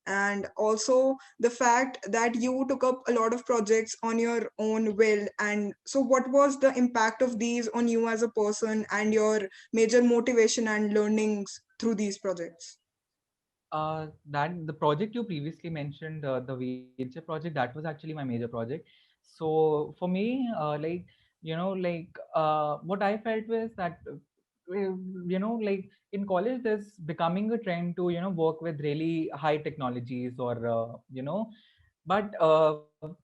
and also the fact that you took up a lot of projects on your own will. And so what was the impact of these on you as a person and your major motivation and learnings through these projects? That the project you previously mentioned, the wheelchair project, that was actually my major project. So for me, what I felt was that, in college, there's becoming a trend to work with really high technologies, or but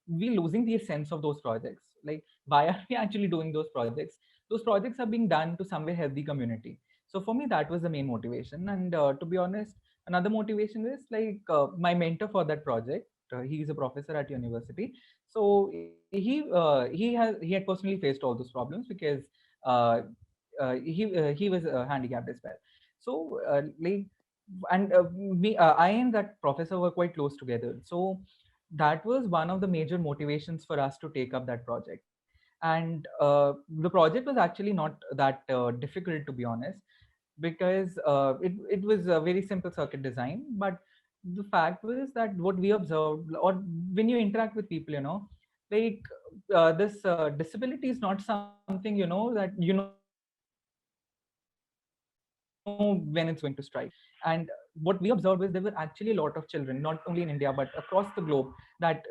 we losing the essence of those projects. Like, why are we actually doing those projects? Those projects are being done to somewhere help the community. So for me, that was the main motivation. And to be honest, another motivation is my mentor for that project. He is a professor at university. So he had personally faced all those problems, because uh, he was handicapped as well. So and me I and that professor were quite close together. So that was one of the major motivations for us to take up that project. And the project was actually not that difficult, to be honest, because it was a very simple circuit design. But the fact was that what we observed, or when you interact with people, like this disability is not something that when it's going to strike. And what we observed was there were actually a lot of children, not only in India but across the globe, that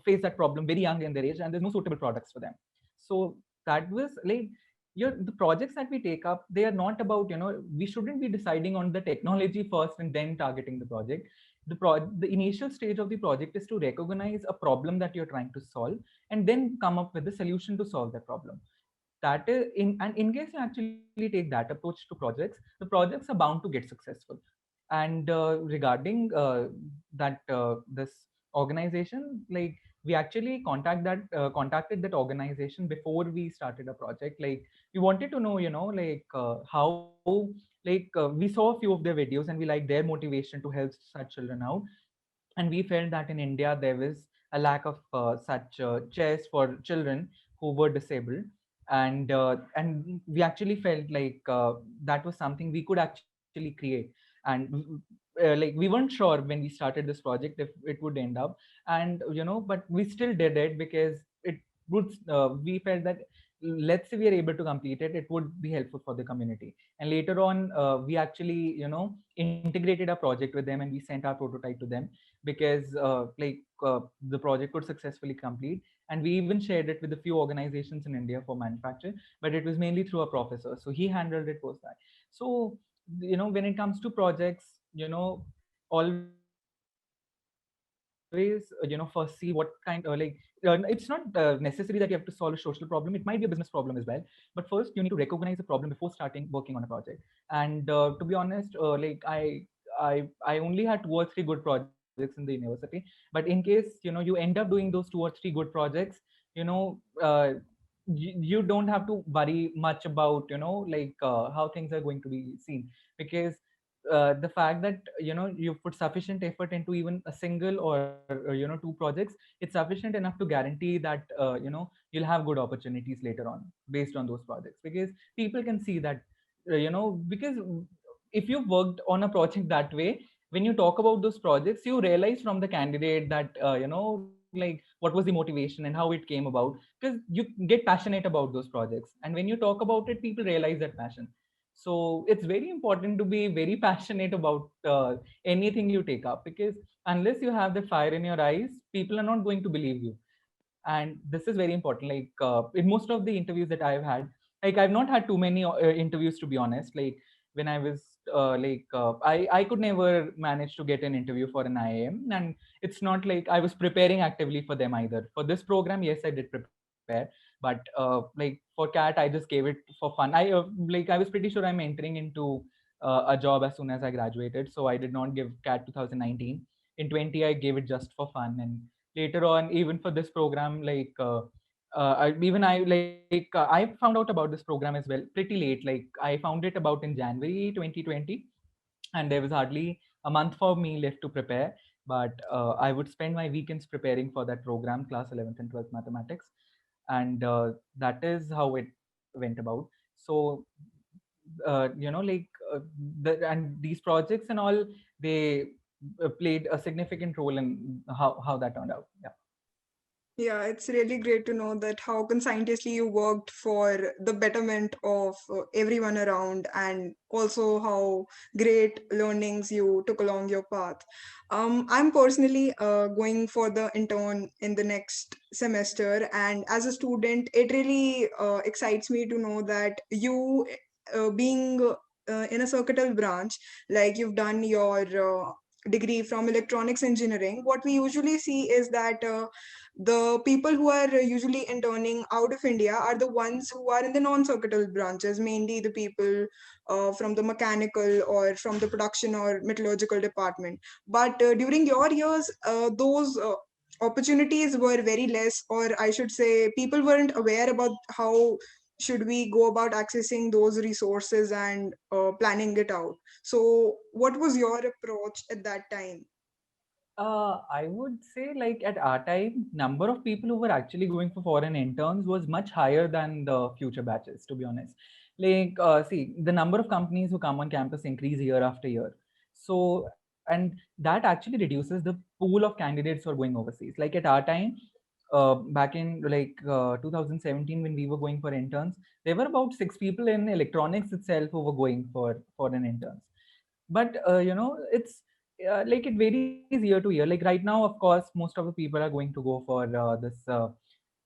face that problem very young in their age, and there's no suitable products for them. So that was like, the projects that we take up, they are not about, we shouldn't be deciding on the technology first and then targeting the project. The initial stage of the project is to recognize a problem that you're trying to solve, and then come up with a solution to solve that problem. That is in case you actually take that approach to projects, the projects are bound to get successful. And regarding this organization, like, we actually contacted that organization before we started a project. Like, we wanted to know, how, we saw a few of their videos, and we liked their motivation to help such children out. And we felt that in India there was a lack of such chairs for children who were disabled. And we actually felt like that was something we could actually create. And like, we weren't sure when we started this project if it would end up. And but we still did it, because it would we felt that, let's say we are able to complete it, it would be helpful for the community. And later on, we actually integrated a project with them, and we sent our prototype to them, because the project could successfully complete. And we even shared it with a few organizations in India for manufacture, but it was mainly through a professor, so he handled it post that. So when it comes to projects, always first see what kind, it's not necessary that you have to solve a social problem. It might be a business problem as well. But first you need to recognize the problem before starting working on a project. And to be honest, I only had 2 or 3 good projects in the university. But in case you end up doing those 2 or 3 good projects, you know uh, you don't have to worry much about how things are going to be seen. Because the fact that you put sufficient effort into even a single or 2 projects, it's sufficient enough to guarantee that you'll have good opportunities later on based on those projects. Because people can see that, because if you worked on a project that way, when you talk about those projects, you realize from the candidate that what was the motivation and how it came about. Because you get passionate about those projects, and when you talk about it, people realize that passion. So it's very important to be very passionate about anything you take up, because unless you have the fire in your eyes, people are not going to believe you. And this is very important. Like, in most of the interviews that I've had, like, I've not had too many interviews, to be honest. Like, when I was I could never manage to get an interview for an IIM. And it's not like I was preparing actively for them either. For this program, yes, I did prepare. But for CAT, I just gave it for fun. I was pretty sure I'm entering into a job as soon as I graduated, so I did not give CAT 2019. In 20, I gave it just for fun. And later on, even for this program, I found out about this program as well pretty late. Like, I found it about in January 2020, and there was hardly a month for me left to prepare. But I would spend my weekends preparing for that program, class 11th and 12th mathematics. And that is how it went about. So uh, you know like and these projects and all, they played a significant role in how that turned out. Yeah. Yeah, it's really great to know that how conscientiously you worked for the betterment of everyone around, and also how great learnings you took along your path. I'm personally going for the intern in the next semester, and as a student, it really excites me to know that you, being in a circuital branch, like you've done your degree from electronics engineering, what we usually see is that the people who are usually interning out of India are the ones who are in the non-circuital branches, mainly the people from the mechanical or from the production or metallurgical department. But during your years, those opportunities were very less, or I should say, people weren't aware about how should we go about accessing those resources and planning it out. So, what was your approach at that time? I would say, like at our time, number of people who were actually going for foreign interns was much higher than the future batches. To be honest, like see, the number of companies who come on campus increase year after year. So, and that actually reduces the pool of candidates who are going overseas. Like at our time, back in like 2017 when we were going for interns, there were about 6 people in electronics itself who were going for foreign interns. But it's like it varies year to year. Like right now, of course, most of the people are going to go for this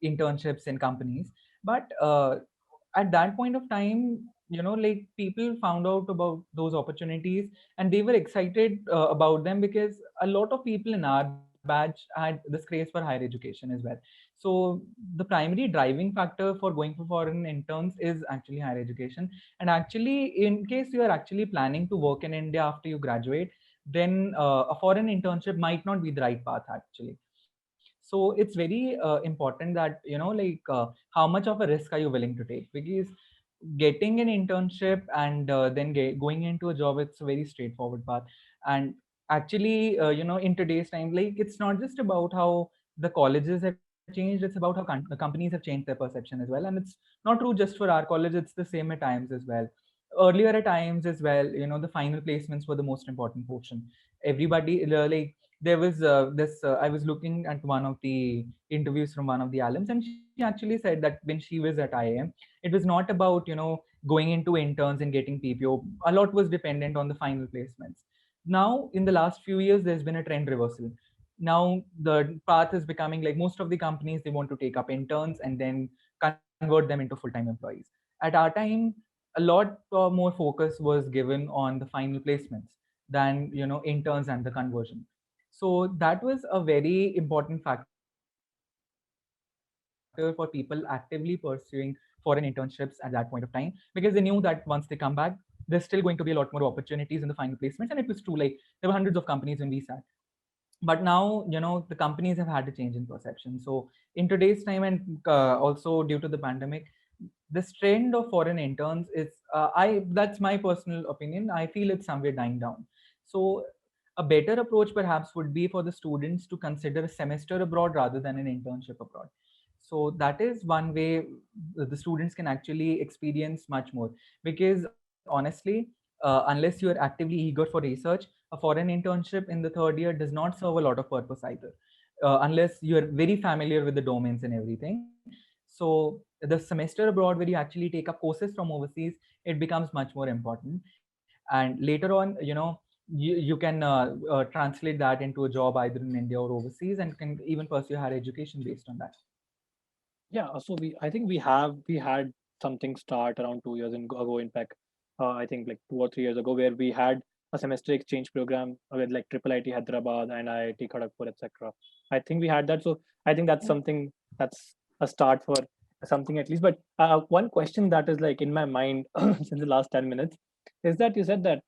internships in companies. But at that point of time, like people found out about those opportunities and they were excited about them, because a lot of people in our batch had this craze for higher education as well. So the primary driving factor for going for foreign interns is actually higher education. And actually, in case you are actually planning to work in India after you graduate, then a foreign internship might not be the right path actually. So it's very important that how much of a risk are you willing to take, because getting an internship and then going into a job, it's a very straightforward path. And actually in today's time, like it's not just about how the colleges have changed, it's about how the companies have changed their perception as well. And it's not true just for our college, it's the same at times as well. Earlier at times as well, the final placements were the most important portion. Everybody like there was this I was looking at one of the interviews from one of the alums, and she actually said that when she was at IIM, it was not about going into interns and getting PPO. A lot was dependent on the final placements. Now in the last few years, there's been a trend reversal. Now the path is becoming like most of the companies, they want to take up interns and then convert them into full-time employees. At our time, a lot more focus was given on the final placements than interns and the conversion. So that was a very important factor for people actively pursuing foreign internships at that point of time, because they knew that once they come back, there's still going to be a lot more opportunities in the final placements. And it was true, like there were hundreds of companies when we sat. But now the companies have had a change in perception. So in today's time, and also due to the pandemic, this trend of foreign interns is I that's my personal opinion, I feel it's somewhere dying down. So a better approach perhaps would be for the students to consider a semester abroad rather than an internship abroad. So that is one way the students can actually experience much more, because honestly, unless you are actively eager for research, a foreign internship in the third year does not serve a lot of purpose either, unless you are very familiar with the domains and everything. So the semester abroad, where you actually take up courses from overseas, it becomes much more important. And later on, you can translate that into a job either in India or overseas, and can even pursue higher education based on that. Yeah, so I think we had something start around 2 years ago in fact. I think like 2 or 3 years ago, where we had a semester exchange program with like Triple IT Hyderabad and IIT Kharagpur, etc. I think we had that. So I think that's something, that's a start for something at least. But one question that is like in my mind since the last 10 minutes is that you said that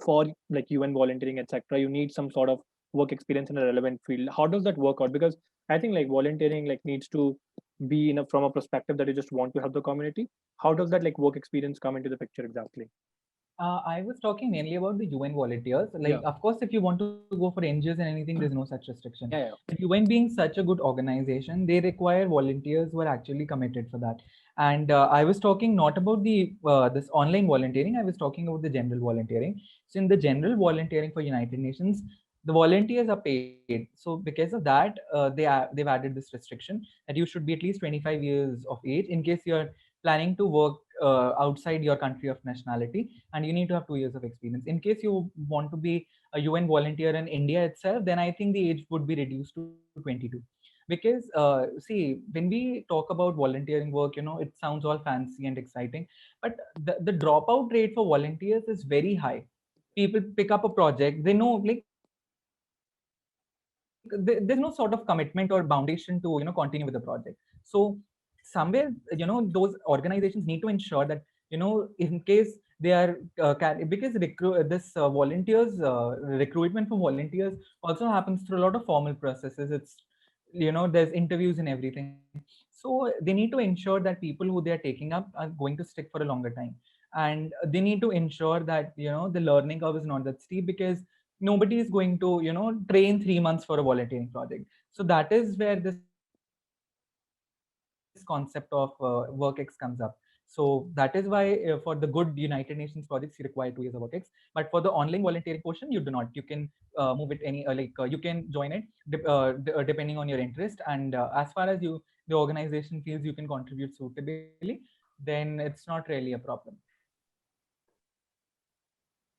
for like UN volunteering, etc., you need some sort of work experience in a relevant field. How does that work out? Because I think like volunteering like needs to be in from a perspective that you just want to help the community. How does that like work experience come into the picture exactly? I was talking mainly about the UN volunteers. Like, Yeah. of course, if you want to go for NGOs and anything, there's no such restriction. Yeah, But UN being such a good organization, they require volunteers who are actually committed for that. And I was talking not about the this online volunteering. I was talking about the general volunteering. So in the general volunteering for United Nations, the volunteers are paid. So because of that, they've added this restriction that you should be at least 25 years of age in case you're planning to work outside your country of nationality, and you need to have 2 years of experience. In case you want to be a UN volunteer in India itself, then I think the age would be reduced to 22. Because see, when we talk about volunteering work, it sounds all fancy and exciting, but the dropout rate for volunteers is very high. People pick up a project, they know, like, there's no sort of commitment or foundation to continue with the project. So somewhere, those organizations need to ensure that, in case they are because this volunteers recruitment for volunteers also happens through a lot of formal processes. It's, there's interviews and everything. So they need to ensure that people who they are taking up are going to stick for a longer time, and they need to ensure that, the learning curve is not that steep, because nobody is going to, train 3 months for a volunteering project. So that is where this concept of work X comes up. So that is why, for the good United Nations projects, you require 2 years of work X. But for the online volunteering portion, you do not. You can move it any you can join it depending on your interest, and as far as the organization feels you can contribute suitably, then it's not really a problem.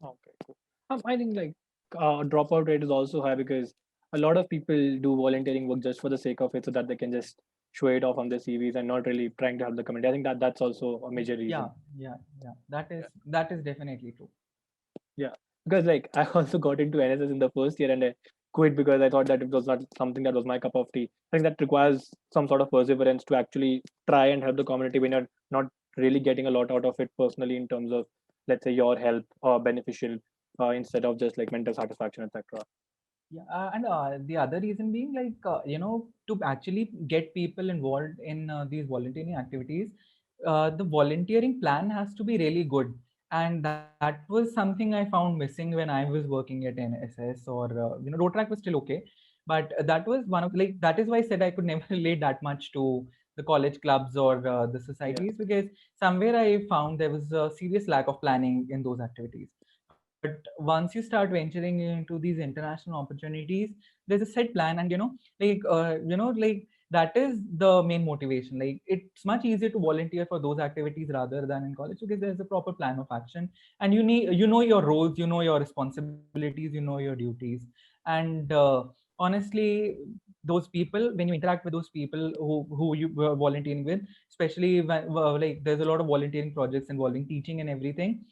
Okay, cool. I think like dropout rate is also high because a lot of people do volunteering work just for the sake of it, so that they can just show it off on their CVs and not really trying to help the community. I think that that's also a major Yeah, reason. yeah, yeah. That is Yeah, that is definitely true. yeah. Because like I also got into NSS in the first year and I quit because I thought that it was not something that was my cup of tea. I think that requires some sort of perseverance to actually try and help the community when you're not really getting a lot out of it personally in terms of, let's say, your help or beneficial, instead of just like mental satisfaction, etc. Yeah, and the other reason being, like, to actually get people involved in these volunteering activities, the volunteering plan has to be really good. And that was something I found missing when I was working at NSS, or Rotrack was still okay, but that was one of, like, that is why I said I could never relate that much to the college clubs or the Yeah. societies, because somewhere I found there was a serious lack of planning in those activities. But once you start venturing into these international opportunities, there's a set plan, and like that is the main motivation. Like, it's much easier to volunteer for those activities rather than in college, because there's a proper plan of action, and your roles, your responsibilities, your duties. And honestly, those people, when you interact with those people who you were volunteering with, especially when, like, there's a lot of volunteering projects involving teaching and everything,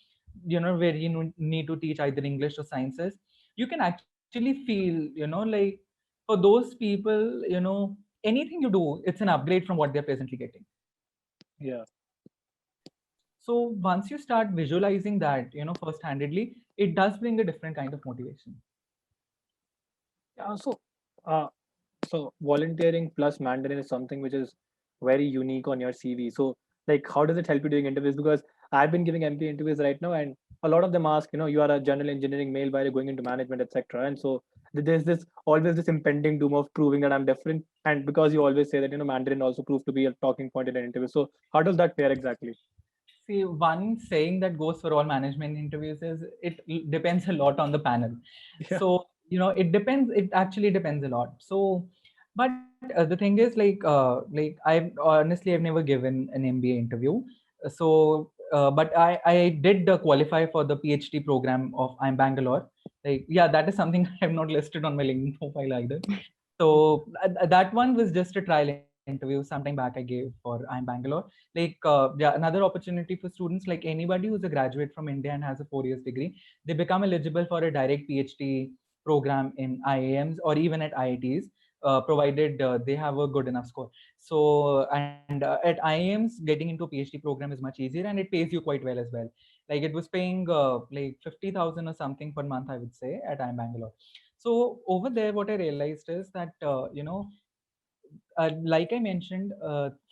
where you need to teach either English or sciences. You can actually feel, like, for those people, anything you do, it's an upgrade from what they're presently getting. Yeah. So once you start visualizing that, first handedly, it does bring a different kind of motivation. Yeah. Uh, so volunteering plus Mandarin is something which is very unique on your CV. So like, how does it help you doing interviews? Because I've been giving MP interviews right now, and a lot of them ask, you are a general engineering male, why are you going into management, etc. And so there's this always this impending doom of proving that I'm different. And because you always say that, Mandarin also proved to be a talking point in an interview. So how does that fare exactly? See, one saying that goes for all management interviews is, it depends a lot on the panel. Yeah. So, it depends. It actually depends a lot. So, but the thing is, like, I've never given an MBA interview. But I did qualify for the PhD program of IIM Bangalore. Like, yeah, that is something I have not listed on my LinkedIn profile either. So that one was just a trial interview sometime back I gave for IIM Bangalore. Like, yeah, another opportunity for students, like anybody who's a graduate from India and has a 4 years degree, they become eligible for a direct PhD program in IIMs or even at IITs, provided they have a good enough score. So, and at IIMs, getting into a PhD program is much easier, and it pays you quite well as well. Like, it was paying like 50,000 or something per month, I would say, at IIM Bangalore. So over there, what I realized is that, like I mentioned,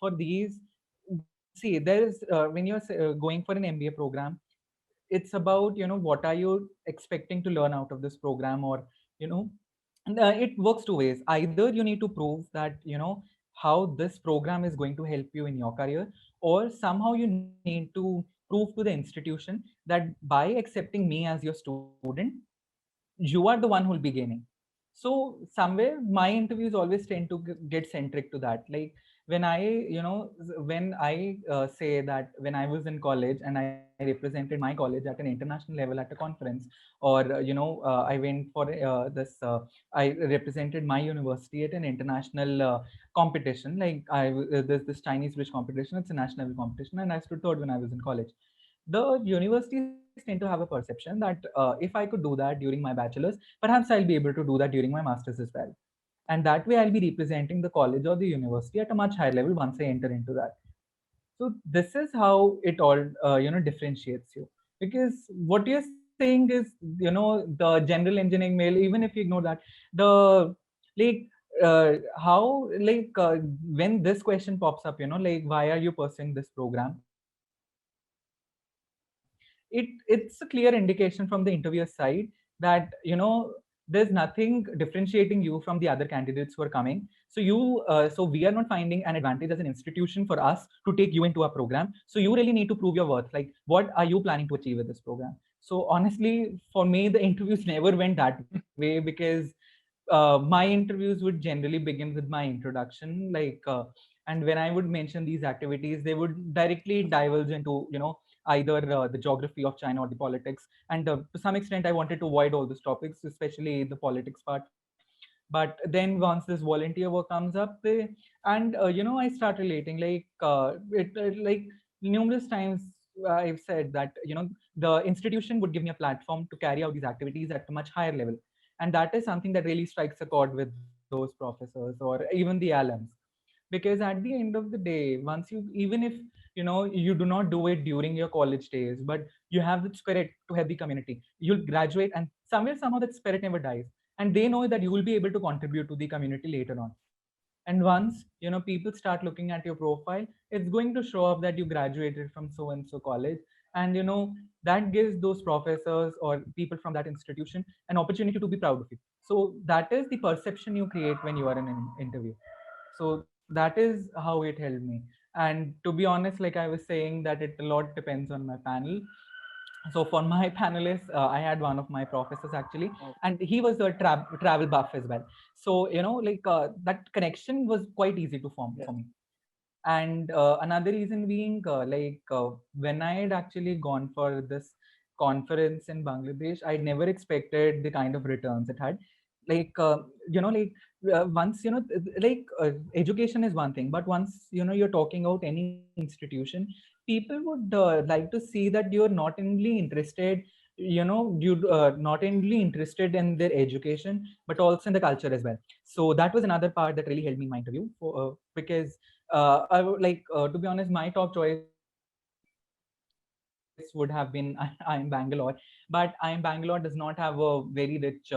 for these, see, there is when you're going for an MBA program, it's about, what are you expecting to learn out of this program, or, you know, it works two ways. Either you need to prove that, how this program is going to help you in your career, or somehow you need to prove to the institution that by accepting me as your student, you are the one who will be gaining. So somewhere my interviews always tend to get centric to that. Like when I, when I say that when I was in college and I represented my college at an international level at a conference, or I went for I represented my university at an international competition. Like there's this Chinese bridge competition. It's a national competition, and I stood third when I was in college. The universities tend to have a perception that if I could do that during my bachelor's, perhaps I'll be able to do that during my master's as well. And that way I'll be representing the college or the university at a much higher level once I enter into that. So this is how it all differentiates you, because what you're saying is, the general engineering male, even if you ignore that, the like how when this question pops up, like why are you pursuing this program, it's a clear indication from the interviewer side that there's nothing differentiating you from the other candidates who are coming. So we are not finding an advantage as an institution for us to take you into a program, so you really need to prove your worth. Like, what are you planning to achieve with this program? So honestly, for me, the interviews never went that way, because my interviews would generally begin with my introduction, and when I would mention these activities, they would directly divulge into, either the geography of China or the politics. And to some extent, I wanted to avoid all these topics, especially the politics part. But then once this volunteer work comes up, I start relating. Like numerous times, I've said that the institution would give me a platform to carry out these activities at a much higher level, and that is something that really strikes a chord with those professors or even the alums. Because at the end of the day, once you, even if you do not do it during your college days, but you have the spirit to help the community, you'll graduate, and somewhere somehow that spirit never dies, and they know that you will be able to contribute to the community later on. And once people start looking at your profile, it's going to show up that you graduated from so and so college, and that gives those professors or people from that institution an opportunity to be proud of you. So that is the perception you create when you are in an interview. So that is how it helped me. And to be honest, like I was saying, that it a lot depends on my panel. So for my panelists, I had one of my professors actually, and he was a travel buff as well. So that connection was quite easy to form for me. And another reason being, when I had actually gone for this conference in Bangladesh, I never expected the kind of returns it had. Like once education is one thing, but once you're talking about any institution, people would like to see that you're not only interested, you not only interested in their education, but also in the culture as well. So that was another part that really helped me in my interview because I would like to be honest, my top choice would have been I am Bangalore, but I am Bangalore does not have a very rich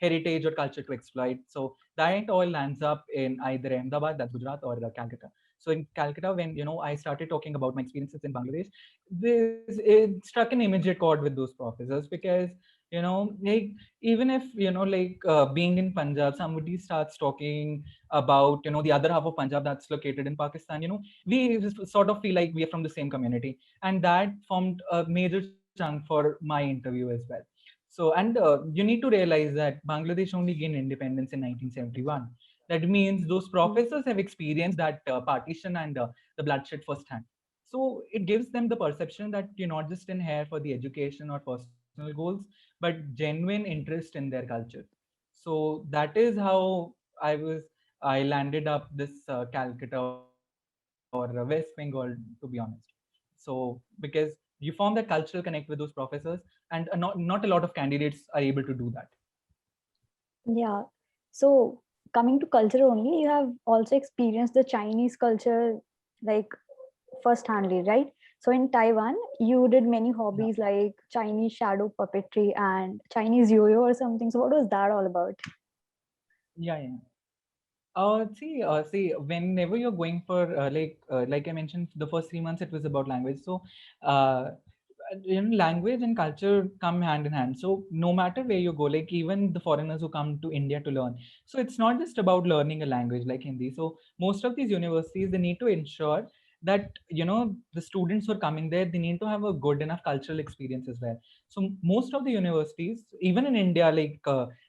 heritage or culture to exploit. So that all lands up in either Ahmedabad, that's Gujarat, or Calcutta. So in Calcutta, when I started talking about my experiences in Bangladesh, it struck an immediate chord with those professors because like even if being in Punjab, somebody starts talking about the other half of Punjab that's located in Pakistan, we sort of feel like we are from the same community, and that formed a major chunk for my interview as well. So, and you need to realize that Bangladesh only gained independence in 1971. That means those professors have experienced that partition and the bloodshed firsthand. So it gives them the perception that you're not just in here for the education or personal goals, but genuine interest in their culture. So that is how I landed up this Calcutta or West Bengal, to be honest. So because you form that cultural connect with those professors, and not a lot of candidates are able to do that. Yeah. So coming to culture only, you have also experienced the Chinese culture like first-handly, right? So in Taiwan, you did many hobbies like Chinese shadow puppetry and Chinese yo-yo or something. So what was that all about? Yeah, yeah. See, whenever you're going for like I mentioned, the first 3 months it was about language. So, uh, language and culture come hand in hand. So no matter where you go, like even the foreigners who come to India to learn, so it's not just about learning a language like Hindi. So most of these universities, they need to ensure that the students who are coming there, they need to have a good enough cultural experience as well. So most of the universities, even in India, like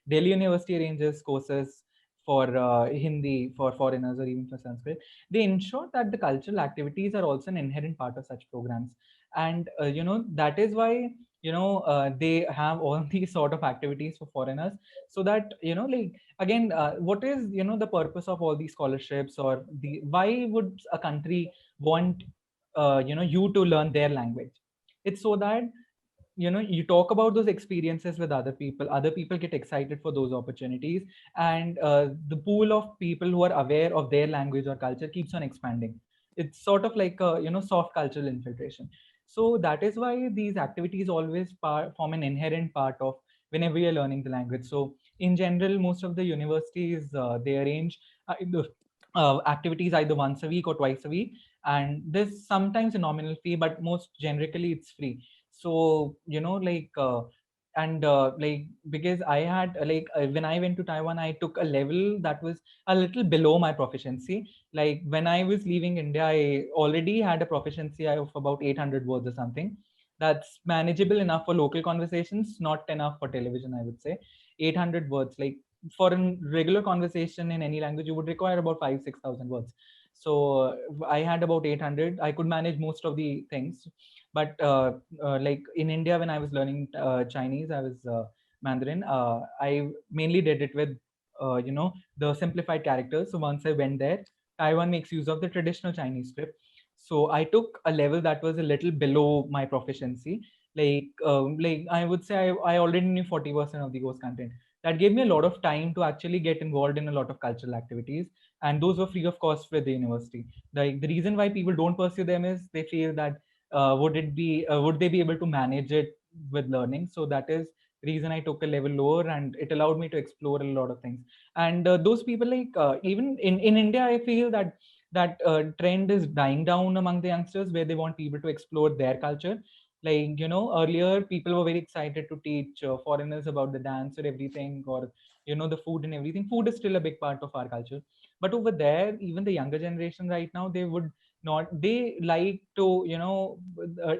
Delhi University arranges courses for Hindi for foreigners or even for Sanskrit. They ensure that the cultural activities are also an inherent part of such programs. And that is why they have all these sort of activities for foreigners, so that like again, what is the purpose of all these scholarships, or the why would a country want you to learn their language? It's so that you talk about those experiences with other people get excited for those opportunities, and the pool of people who are aware of their language or culture keeps on expanding. It's sort of like a soft cultural infiltration. So that is why these activities always form an inherent part of whenever you're learning the language. So in general, most of the universities, they arrange either, activities either once a week or twice a week, and there's sometimes a nominal fee, but most generically it's free. So like and like because I had when I went to Taiwan, I took a level that was a little below my proficiency. Like when I was leaving India, I already had a proficiency of about 800 words or something. That's manageable enough for local conversations, not enough for television, I would say. 800 words, like for a regular conversation in any language, you would require about 5,000-6,000 words. So I had about 800. I could manage most of the things. But like in India, when I was learning Chinese, I was Mandarin. I mainly did it with the simplified characters. So once I went there, Taiwan makes use of the traditional Chinese script. So I took a level that was a little below my proficiency. Like I would say I already knew 40% of the course content. That gave me a lot of time to actually get involved in a lot of cultural activities, and those were free of cost with the university. Like the reason why people don't pursue them is they feel that would they be able to manage it with learning. So that is the reason I took a level lower, and it allowed me to explore a lot of things. And those people, like even in India, I feel that trend is dying down among the youngsters, where they want people to explore their culture. Like earlier people were very excited to teach foreigners about the dance or everything, or the food and everything. Food is still a big part of our culture, but over there, even the younger generation right now, they would not, they like to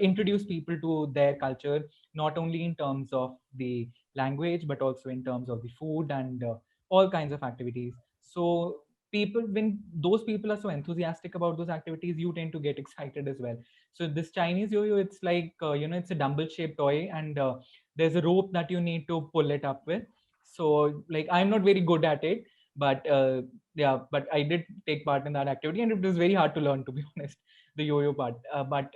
introduce people to their culture, not only in terms of the language, but also in terms of the food and all kinds of activities. So people, when those people are so enthusiastic about those activities, you tend to get excited as well. So this Chinese yo-yo, it's like it's a dumbbell shaped toy, and there's a rope that you need to pull it up with. So like I'm not very good at it, but yeah, but I did take part in that activity, and it was very hard to learn, to be honest, the yo-yo part. But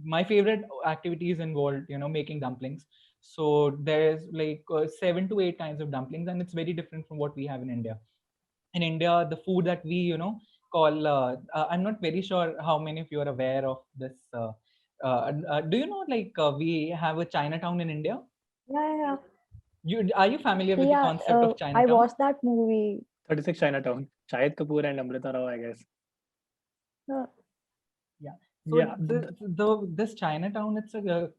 my favorite activities involved making dumplings. So there's like 7 to 8 kinds of dumplings, and it's very different from what we have in India. In India, the food that we call I'm not very sure how many of you are aware of this. Do you know, like we have a Chinatown in India? Yeah, yeah, Are you familiar with the yeah. concept of I Chinatown? watched that movie. 36 Chinatown. Shahid Kapoor and Amrita Rao, I guess. Uh, Yeah. So Yeah. this Chinatown, it's a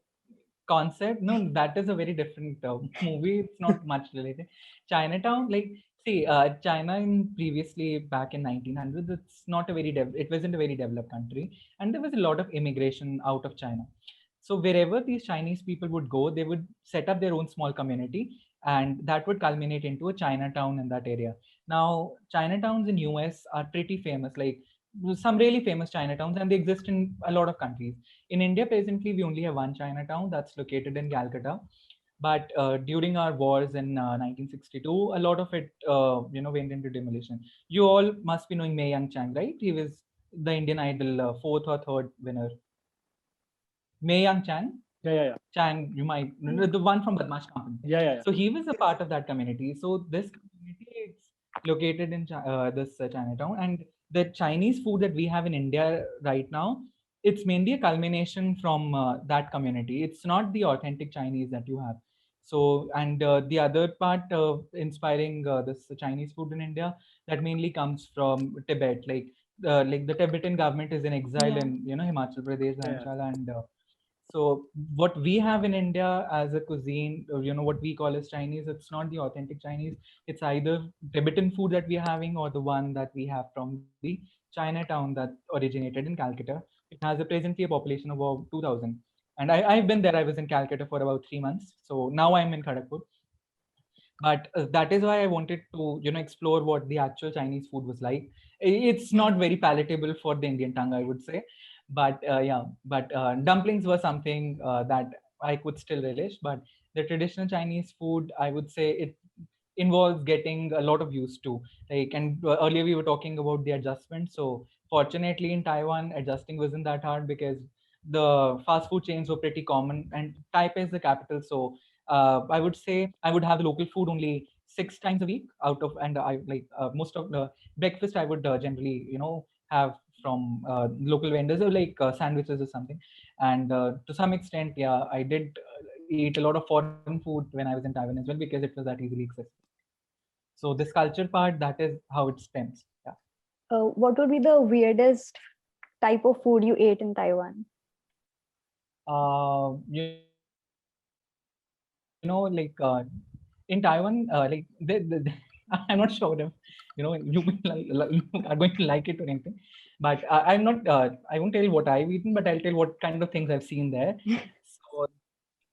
concept. No, that is a very different movie. It's not much related. Chinatown, like see, China in previously back in 1900s, it's not a very it wasn't a very developed country, and there was a lot of immigration out of China. So wherever these Chinese people would go, they would set up their own small community, and that would culminate into a Chinatown in that area. Now, Chinatowns in US are pretty famous, like some really famous Chinatowns, and they exist in a lot of countries. In India, presently, we only have one Chinatown that's located in Calcutta. But during our wars in 1962, a lot of it, went into demolition. You all must be knowing Mei Young Chang, right? He was the Indian Idol fourth or third winner. Mei Young Chang. Yeah. Chang, you might, the one from Badmash Company. Yeah. So he was a part of that community. So this community is located in this Chinatown, and the Chinese food that we have in India right now, it's mainly a culmination from that community. It's not the authentic Chinese that you have. So, and the other part inspiring this Chinese food in India, that mainly comes from Tibet. Like the Tibetan government is in exile yeah. in Himachal Pradesh, Yeah. Dharamshala, and So what we have in India as a cuisine, what we call as Chinese, it's not the authentic Chinese. It's either Tibetan food that we are having or the one that we have from the Chinatown that originated in Calcutta. It has a presently a population of about 2,000. And I've been there. I was in Calcutta for about 3 months. So now I'm in Kharagpur. But that is why I wanted to explore what the actual Chinese food was like. It's not very palatable for the Indian tongue, I would say, but dumplings were something that I could still relish. But the traditional Chinese food, I would say, it involves getting a lot of used to. Like, and earlier we were talking about the adjustment. So fortunately in Taiwan, adjusting wasn't that hard because the fast food chains were pretty common, and Taipei is the capital. So I would say I would have the local food only 6 times a week out of, and I like most of the breakfast I would generally have from local vendors, or like sandwiches or something. And to some extent, yeah, I did eat a lot of foreign food when I was in Taiwan as well, because it was that easily accessible. So this culture part, that is how it stems. Yeah. What would be the weirdest type of food you ate in Taiwan? Like in Taiwan, like I'm not sure if you are going to like it or anything, but I'm not. I won't tell you what I've eaten, but I'll tell what kind of things I've seen there. So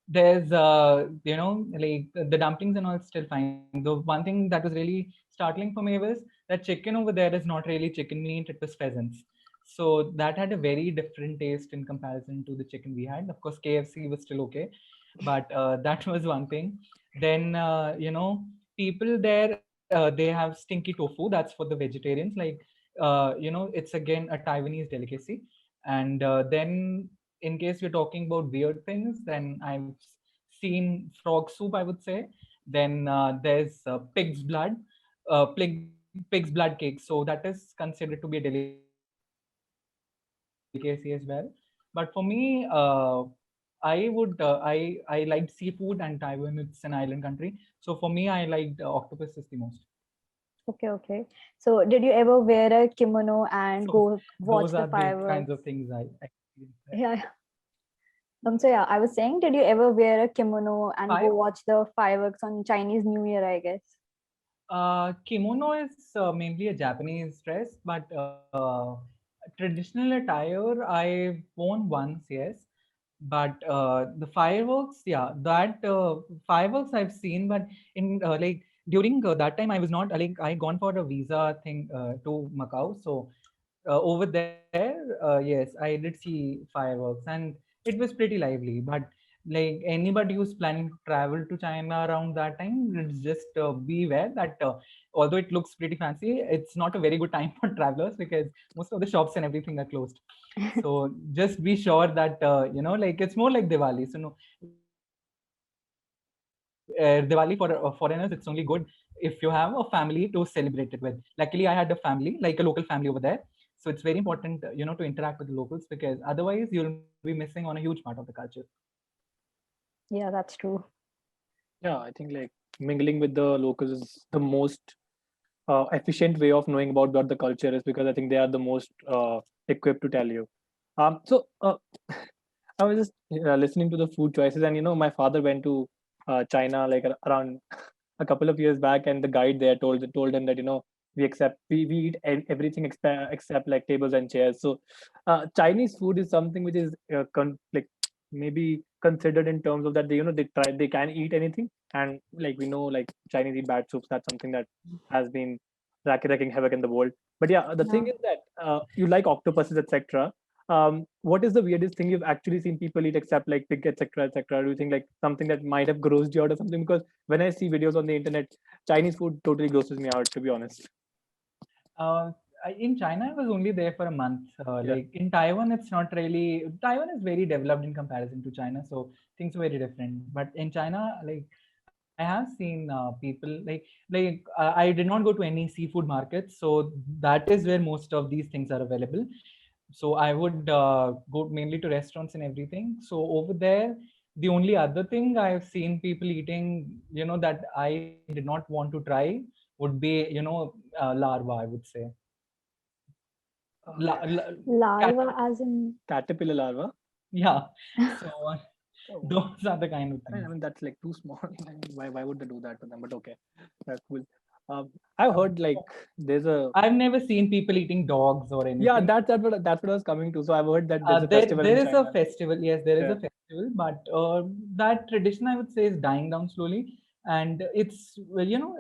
there's like the dumplings and all is still fine. The one thing that was really startling for me was that chicken over there is not really chicken meat, it was pheasants. So that had a very different taste in comparison to the chicken we had. Of course KFC was still okay, but that was one thing. Then people there, they have stinky tofu, that's for the vegetarians. Like it's again a Taiwanese delicacy. And then in case we're talking about weird things, then I've seen frog soup, I would say. Then there's pig's blood, pig's blood cake. So that is considered to be a delicacy as well. But for me, I liked seafood, and Taiwan, it's an island country. So for me, I liked octopus is the most. Okay. So did you ever wear a kimono and So go those watch are the the kinds fireworks? of things I experienced there. Yeah. So yeah, I was saying, did you ever wear a kimono and go Fire watch the fireworks on Chinese New Year, I guess? Kimono is mainly a Japanese dress, but traditional attire I've worn once, yes. But the fireworks, yeah, that fireworks I've seen, but in like during that time I was not like I gone for a visa thing to Macau, so over there, yes, I did see fireworks, and it was pretty lively. But like anybody who's planning to travel to China around that time, just beware that although it looks pretty fancy, it's not a very good time for travelers because most of the shops and everything are closed. So just be sure that like it's more like Diwali. So no, Diwali for foreigners, it's only good if you have a family to celebrate it with. Luckily, I had a family, like a local family over there. So it's very important, to interact with the locals, because otherwise you'll be missing on a huge part of the culture. Yeah, that's true. Yeah, I think like mingling with the locals is the most efficient way of knowing about what the culture is, because I think they are the most equipped to tell you. So I was just listening to the food choices, and my father went to China like around a couple of years back, and the guide there told him that we eat everything except like tables and chairs. So Chinese food is something which is like maybe considered in terms of that they can eat anything, and like we know like Chinese eat bad soups. That's something that has been wrecking havoc in the world. But yeah, the Yeah. thing is that you like octopuses, etc. What is the weirdest thing you've actually seen people eat except like pig, etc., etc.? Do you think like something that might have grossed you out or something? Because when I see videos on the internet, Chinese food totally grosses me out, to be honest. Uh, in China, I was only there for a month. Yeah. Like in Taiwan, it's not really. Taiwan is very developed in comparison to China, so things are very different. But in China, like I have seen people like I did not go to any seafood markets, so that is where most of these things are available. So I would go mainly to restaurants and everything. So over there, the only other thing I've seen people eating, that I did not want to try would be, larva, I would say. Uh, La, la, cat, Larva as in, Caterpillar larva. Yeah. So Oh, those are the kind of I things. mean, that's like too small. I mean, why would they do that to them? But okay, that's cool. I've Um, heard like there's a I've never seen people eating dogs or yeah, anything. that's what I was coming to. So I've heard that there's a There, festival there in is a China. festival. Yes, there is a Yeah, festival, but that tradition, I would say, is dying down slowly, and it's well,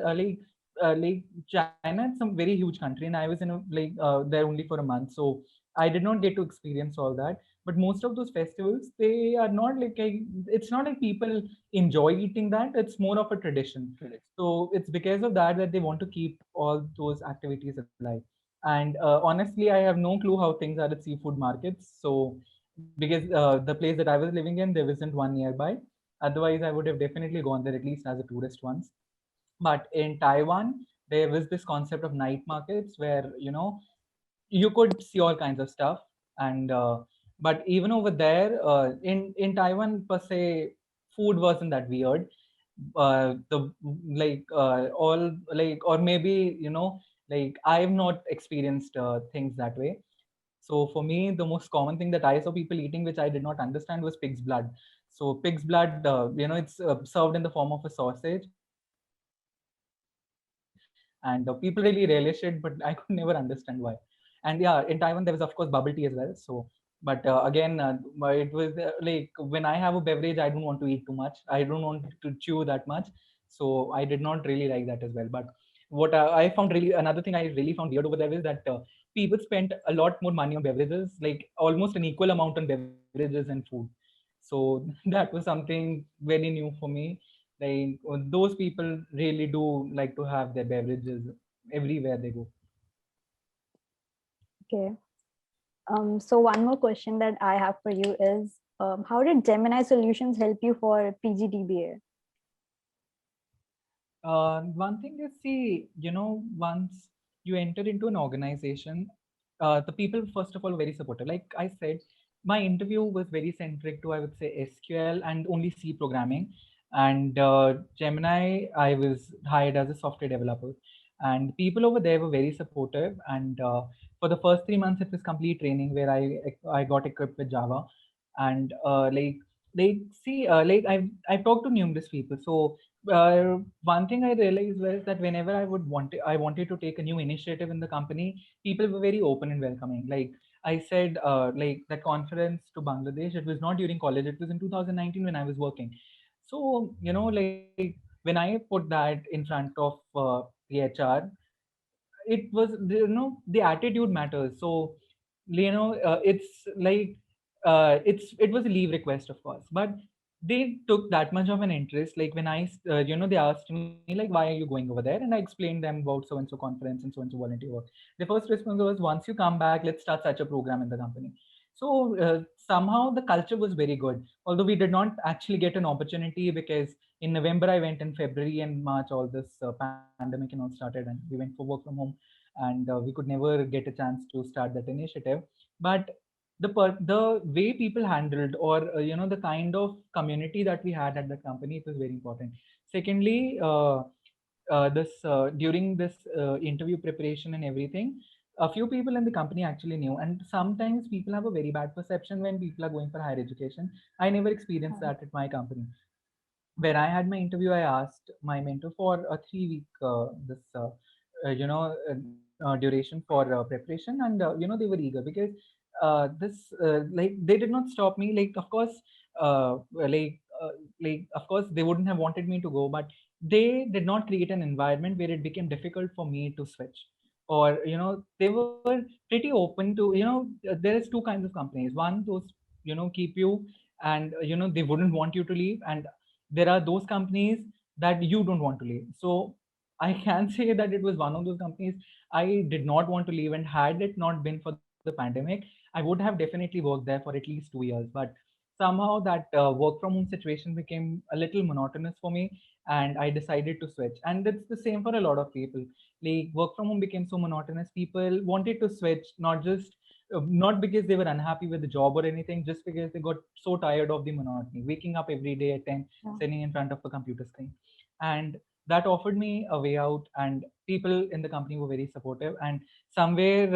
like China, it's a very huge country, and I was there only for a month, so I did not get to experience all that. But most of those festivals, they are not it's not like people enjoy eating that. It's more of a tradition. really. So it's because of that that they want to keep all those activities alive. And honestly, I have no clue how things are at seafood markets. So because the place that I was living in, there wasn't one nearby. Otherwise, I would have definitely gone there at least as a tourist once. But in Taiwan, there was this concept of night markets where you could see all kinds of stuff. And but even over there, in Taiwan per se, food wasn't that weird. The all like or maybe I've not experienced things that way. So for me, the most common thing that I saw people eating, which I did not understand, was pig's blood. So pig's blood, it's served in the form of a sausage, and people really relish it, but I could never understand why. And yeah, in Taiwan there was of course bubble tea as well. So but it was when I have a beverage, I don't want to eat too much. I don't want to chew that much. So I did not really like that as well. But what I found really another thing I really found weird over there is that people spent a lot more money on beverages, like almost an equal amount on beverages and food. So that was something very new for me. Like those people really do like to have their beverages everywhere they go. Okay. So one more question that I have for you is, how did Gemini Solutions help you for PGDBA? One thing is, see, once you enter into an organization, the people, first of all, very supportive. Like I said, my interview was very centric to, I would say, SQL and only C programming. And Gemini, I was hired as a software developer. And people over there were very supportive. And for the first 3 months, it was complete training where I got equipped with Java. And I've talked to numerous people. So one thing I realized was that whenever I wanted to take a new initiative in the company, people were very open and welcoming. Like I said, like that conference to Bangladesh, it was not during college; it was in 2019 when I was working. So like when I put that in front of the HR, it was the attitude matters. So it's like it was a leave request, of course, but they took that much of an interest. Like when they asked me like, why are you going over there, and I explained them about so and so conference and so volunteer work. The first response was, once you come back, let's start such a program in the company. So somehow the culture was very good, although we did not actually get an opportunity because in November I went, in February and March all this pandemic and all started, and we went for work from home, and we could never get a chance to start that initiative. But the way people handled, or the kind of community that we had at the company, it was very important. Secondly, this during this interview preparation and everything, a few people in the company actually knew, and sometimes people have a very bad perception when people are going for higher education. I never experienced that at my company. When I had my interview, I asked my mentor for a 3 week this duration for preparation, and they were eager because this like they did not stop me. Like of course, of course they wouldn't have wanted me to go, but they did not create an environment where it became difficult for me to switch. Or they were pretty open to there is two kinds of companies. One, those keep you, and they wouldn't want you to leave, and there are those companies that you don't want to leave. So I can say that it was one of those companies I did not want to leave, and had it not been for the pandemic, I would have definitely worked there for at least 2 years. But somehow that work from home situation became a little monotonous for me, and I decided to switch. And it's the same for a lot of people. Like work from home became so monotonous, people wanted to switch, not because they were unhappy with the job or anything, just because they got so tired of the monotony, waking up every day at 10, Yeah. sitting in front of a computer screen. And that offered me a way out, and people in the company were very supportive. And somewhere,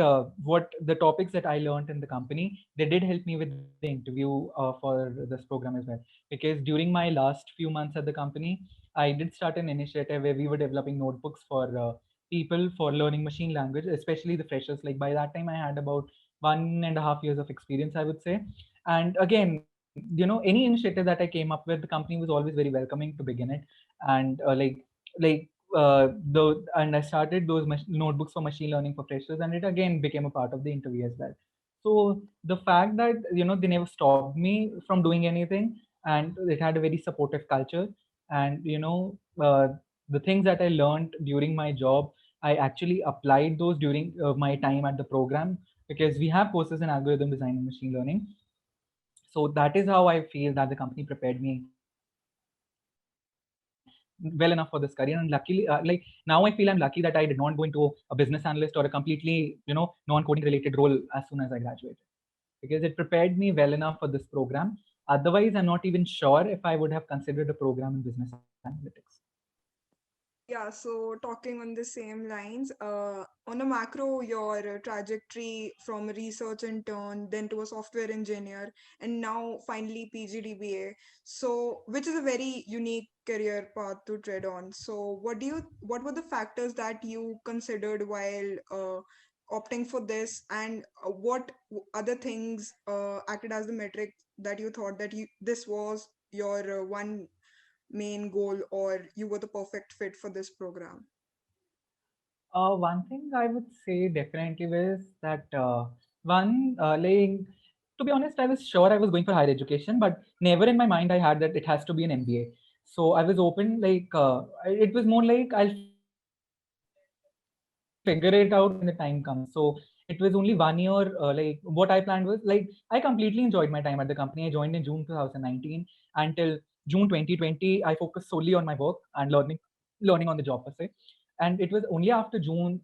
what the topics that I learned in the company, they did help me with the interview for this program as well. Because during my last few months at the company, I did start an initiative where we were developing notebooks for people for learning machine language, especially the freshers. Like by that time, I had about 1.5 years of experience, I would say. And again, any initiative that I came up with, the company was always very welcoming to begin it. And like and I started those notebooks for machine learning for freshers, and it again became a part of the interview as well. So the fact that they never stopped me from doing anything, and it had a very supportive culture. And the things that I learned during my job, I actually applied those during my time at the program, because we have courses in algorithm design and machine learning. So that is how I feel that the company prepared me well enough for this career. And luckily, now I feel I'm lucky that I did not go into a business analyst or a completely non-coding related role as soon as I graduated, because it prepared me well enough for this program. Otherwise, I'm not even sure if I would have considered a program in business analytics. Yeah, so talking on the same lines, on a macro, your trajectory from a research intern, then to a software engineer, and now finally PGDBA. So, which is a very unique career path to tread on. So, what were the factors that you considered while opting for this, and what other things acted as the metric that you thought that this was your one main goal, or you were the perfect fit for this program? One thing I would say definitely was that like, to be honest, I was sure I was going for higher education, but never in my mind I had that it has to be an MBA. So I was open, like it was more like I'll figure it out when the time comes. So it was only 1 year. Like what I planned was, like, I completely enjoyed my time at the company. I joined in June 2019 until June 2020. I focused solely on my work and learning on the job per se. And it was only after June,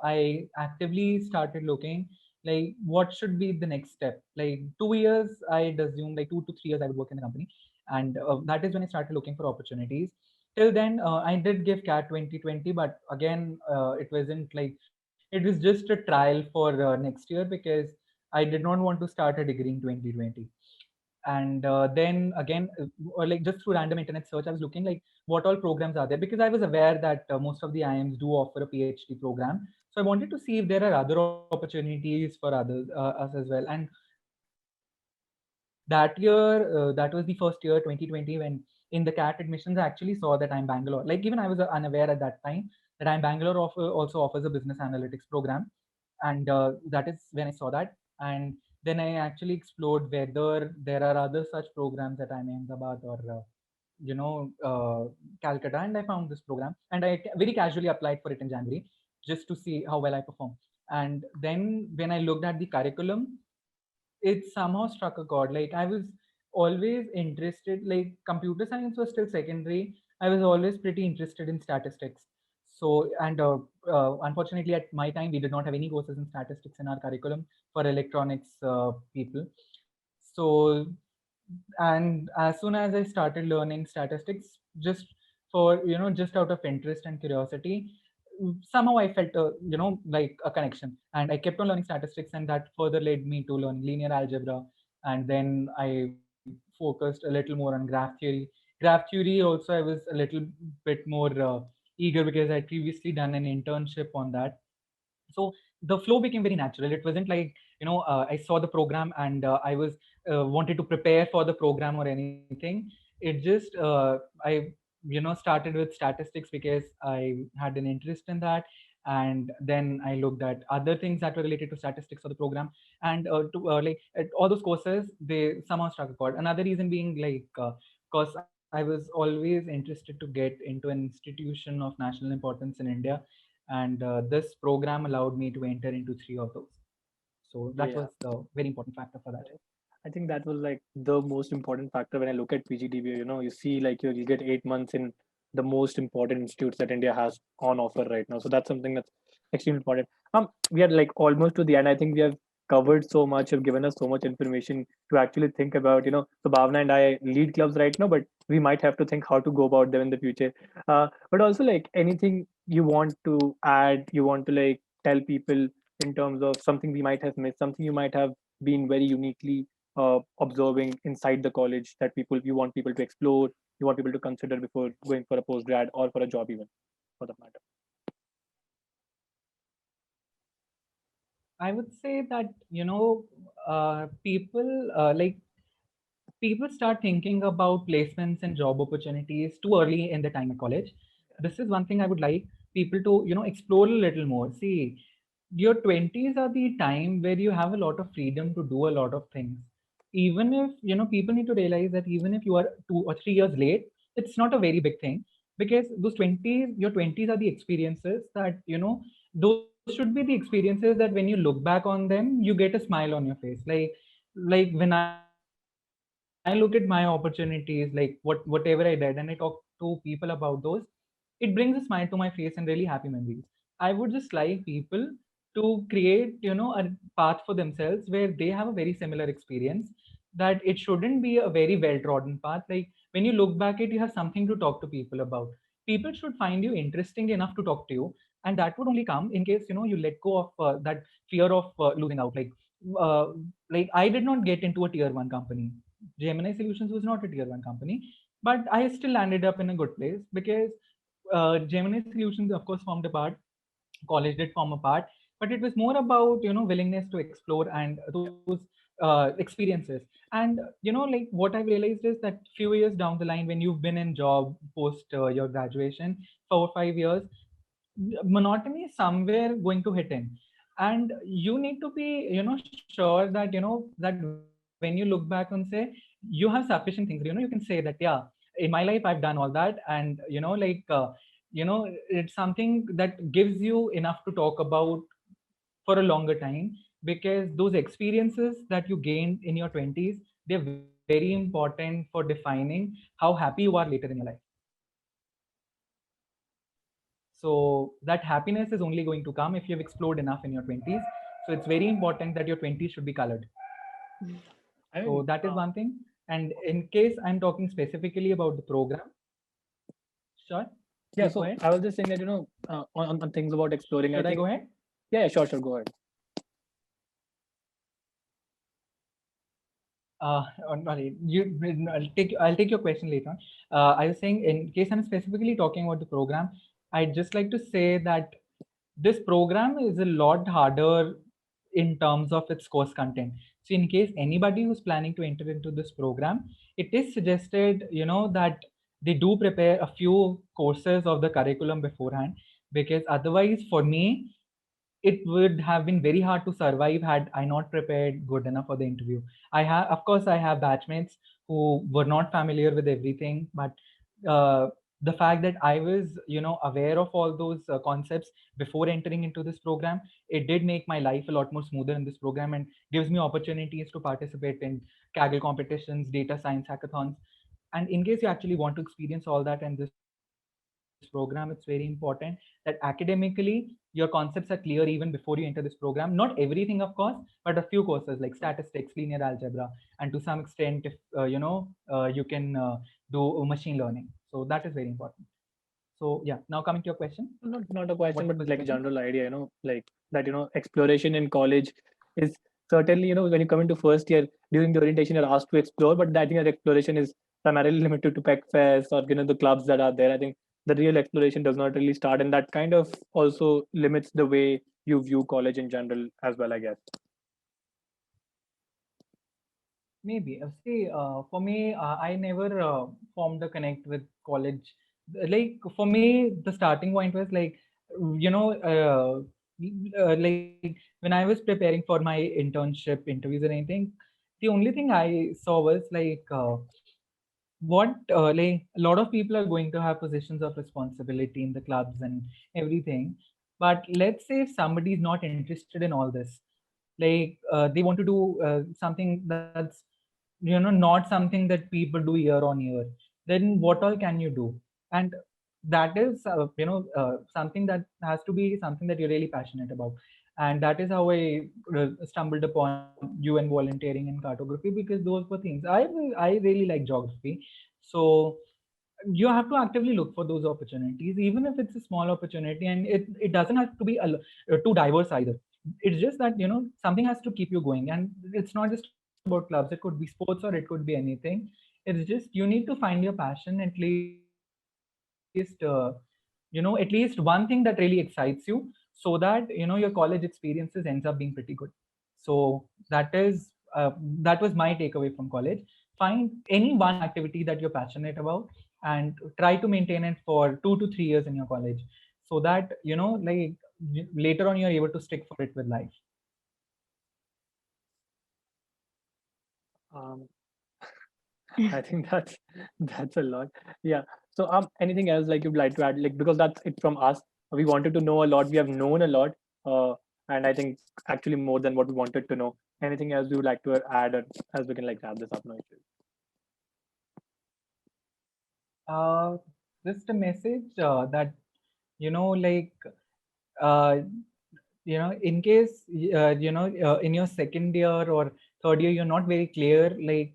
I actively started looking like what should be the next step. Like 2 years, I'd assume like 2 to 3 years I would work in the company, and that is when I started looking for opportunities. Till then, I did give CAT 2020, but again, it wasn't like, it was just a trial for next year, because I did not want to start a degree in 2020. And then again, or like just through random internet search, I was looking like what all programs are there, because I was aware that most of the IIMs do offer a PhD program. So I wanted to see if there are other opportunities for others, us as well. And that year, that was the first year, 2020, when in the CAT admissions I actually saw that I'm Bangalore. Like even I was unaware at that time that I'm Bangalore also offers a business analytics program. And that is when I saw that. And then I actually explored whether there are other such programs at IIM Ahmedabad or Calcutta, and I found this program, and I very casually applied for it in January, just to see how well I perform. And then when I looked at the curriculum, it somehow struck a chord. Like I was always interested, like computer science was still secondary. I was always pretty interested in statistics. So, and unfortunately, at my time, we did not have any courses in statistics in our curriculum for electronics people. So, and as soon as I started learning statistics, just for just out of interest and curiosity, somehow I felt like a connection, and I kept on learning statistics, and that further led me to learn linear algebra. And then I focused a little more on graph theory. Graph theory also, I was a little bit more eager, because I'd previously done an internship on that. So the flow became very natural. It wasn't like I saw the program and I was wanted to prepare for the program or anything. It just I started with statistics because I had an interest in that. And then I looked at other things that were related to statistics for the program. And like at all those courses, they somehow struck a chord. Another reason being, like, because I was always interested to get into an institution of national importance in India, and this program allowed me to enter into three of those. So that Yeah, was the very important factor for that. I think that was like the most important factor when I look at PGDBA. You see, like you get 8 months in the most important institutes that India has on offer right now. So that's something that's extremely important. We are like almost to the end. I think we have covered so much, you've given us so much information to actually think about. So Bhavna and I lead clubs right now, but we might have to think how to go about them in the future. But also, like, anything you want to add, you want to like tell people in terms of something we might have missed, something you might have been very uniquely observing inside the college that people you want people to explore, you want people to consider before going for a post grad or for a job even, for that matter. I would say that, people people start thinking about placements and job opportunities too early in the time at college. This is one thing I would like people to, explore a little more. See, your 20s are the time where you have a lot of freedom to do a lot of things. Even if, people need to realize that even if you are 2 or 3 years late, it's not a very big thing, because your 20s are the experiences that, those should be the experiences that when you look back on them, you get a smile on your face. Like when I look at my opportunities, like whatever I did, and I talk to people about those, it brings a smile to my face and really happy memories. I would just like people to create, a path for themselves where they have a very similar experience, that it shouldn't be a very well-trodden path. Like when you look back at, you have something to talk to people about. People should find you interesting enough to talk to you, and that would only come in case, you let go of that fear of losing out. Uh, like I did not get into a tier one company. Gemini Solutions was not a tier one company, but I still landed up in a good place because Gemini Solutions, of course, formed a part. College did form a part, but it was more about, willingness to explore and those experiences. And like what I've realized is that few years down the line, when you've been in job post your graduation, 4 or 5 years, monotony is somewhere going to hit in, and you need to be, sure that, that when you look back and say you have sufficient things, you can say that, yeah, in my life I've done all that, and it's something that gives you enough to talk about for a longer time, because those experiences that you gained in your 20s, they're very important for defining how happy you are later in your life. So that happiness is only going to come if you've explored enough in your 20s. So it's very important that your 20s should be colored. I So mean, that is one thing. And in case I'm talking specifically about the program, sure, yeah. please go So ahead. I was just saying that on things about exploring. I Should I think go ahead? yeah, sure, sure, go ahead. Sorry, I'll take your question later on. I was saying, in case I'm specifically talking about the program, I'd just like to say that this program is a lot harder in terms of its course content. So in case anybody who's planning to enter into this program, it is suggested, that they do prepare a few courses of the curriculum beforehand, because otherwise, for me, it would have been very hard to survive had I not prepared good enough for the interview. Of course, I have batchmates who were not familiar with everything, but uh, the fact that I was, aware of all those concepts before entering into this program, it did make my life a lot more smoother in this program, and gives me opportunities to participate in Kaggle competitions, data science hackathons. And in case you actually want to experience all that in this program, it's very important that academically your concepts are clear even before you enter this program. Not everything, of course, but a few courses like statistics, linear algebra, and to some extent, if you can do machine learning. So that is very important. So yeah, now coming to your question. Not a question, What but was your like a question? general idea, like that, exploration in college is certainly, when you come into first year during the orientation, you're asked to explore, but I think that exploration is primarily limited to Peck Fest or, the clubs that are there. I think the real exploration does not really start, and that kind of also limits the way you view college in general as well, I guess. Maybe. See, for me, I never formed a connect with college. Like for me, the starting point was like, like when I was preparing for my internship interviews or anything, the only thing I saw was like, like a lot of people are going to have positions of responsibility in the clubs and everything. But let's say if somebody is not interested in all this, like they want to do something that's not something that people do year on year, then what all can you do? And that is something that has to be something that you're really passionate about. And that is how I stumbled upon UN volunteering and cartography, because those were things I really like geography. So you have to actively look for those opportunities, even if it's a small opportunity, and it doesn't have to be too diverse either. It's just that, you know, something has to keep you going, and it's not just about clubs. It could be sports or it could be anything. It's just you need to find your passion, at least at least one thing that really excites you, so that, you know, your college experiences ends up being pretty good. So that was my takeaway from college. Find any one activity that you're passionate about and try to maintain it for 2 to 3 years in your college, so that, you know, like, later on you're able to stick for it with life. Um, I think that's a lot. Yeah. So anything else like you'd like to add? Like, because that's it from us. We wanted to know a lot. We have known a lot. And I think actually more than what we wanted to know. Anything else you would like to add, or as we can like wrap this up now? uh, just a message that, you know, like, uh, you know, in case in your second year or third year you're not very clear, like,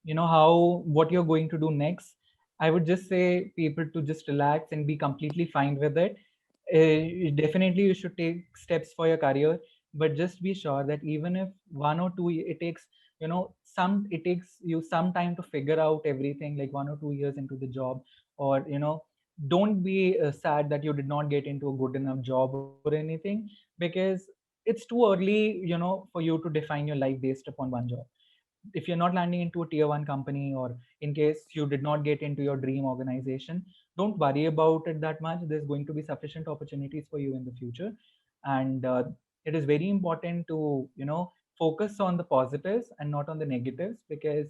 you know, how what you're going to do next, I would just say people to just relax and be completely fine with it. Definitely you should take steps for your career, but just be sure that even if 1 or 2 it takes, you know, it takes you some time to figure out everything, like 1 or 2 years into the job, or, you know, don't be sad that you did not get into a good enough job or anything, because it's too early, you know, for you to define your life based upon one job. If you're not landing into a tier one company, or in case you did not get into your dream organization, don't worry about it that much. There's going to be sufficient opportunities for you in the future. And it is very important to, you know, focus on the positives and not on the negatives, because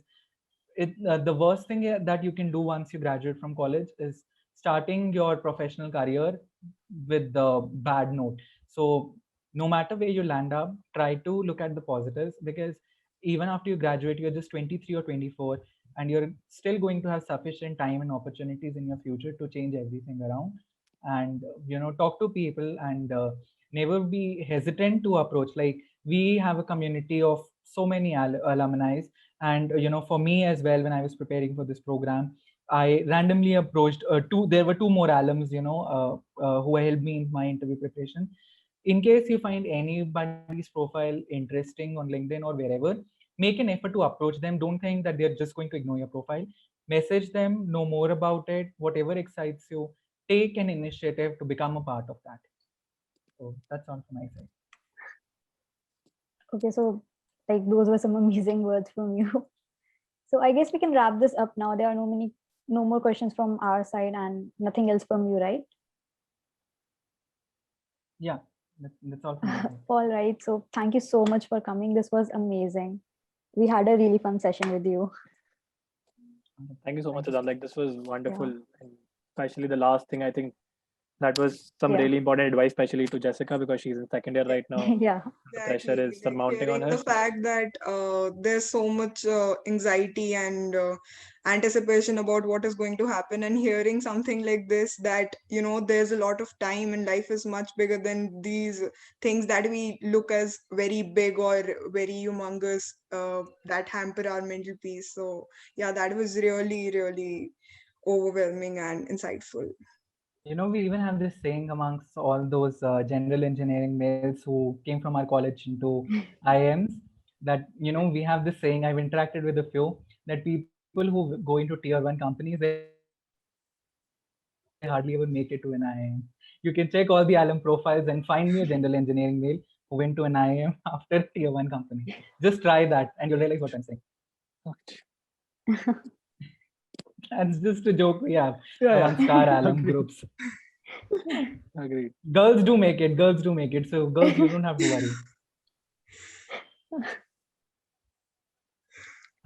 the worst thing that you can do once you graduate from college is starting your professional career with the bad note. So no matter where you land up, try to look at the positives, because even after you graduate, you're just 23 or 24, and you're still going to have sufficient time and opportunities in your future to change everything around. And you know, talk to people, and never be hesitant to approach. Like, we have a community of so many alumni, and you know, for me as well, when I was preparing for this program, I randomly approached there were two more alums, you know, who helped me in my interview preparation. In case you find anybody's profile interesting on LinkedIn or wherever, make an effort to approach them. Don't think that they're just going to ignore your profile. Message them, know more about it, whatever excites you. Take an initiative to become a part of that. So that's all from my side. Okay, so like those were some amazing words from you. So I guess we can wrap this up now. There are no more questions from our side and nothing else from you, right? Yeah, that's all from my side. All right. So thank you so much for coming. This was amazing. We had a really fun session with you. Thank you so much, Thank you. Siddharth. Like, this was wonderful, Yeah. and especially the last thing. I think that was some Yeah. really important advice, especially to Jessica, because she's in second year right now. Yeah. The pressure Exactly. is Like surmounting on hearing her. the So fact that there's so much anxiety and anticipation about what is going to happen, and hearing something like this, that, you know, there's a lot of time and life is much bigger than these things that we look as very big or very humongous, that hamper our mental peace. So yeah, that was really, really overwhelming and insightful. You know, we even have this saying amongst all those general engineering males who came from our college into IIMs, that, you know, we have this saying, I've interacted with a few, that people who go into tier one companies, they hardly ever make it to an IIM. You can check all the alum profiles and find me a general engineering male who went to an IIM after tier one company. Just try that and you'll realize what I'm saying. That's just a joke we have yeah, amongst our yeah. alum Agreed. groups. Agreed. Girls do make it. Girls do make it. So girls, you don't have to worry.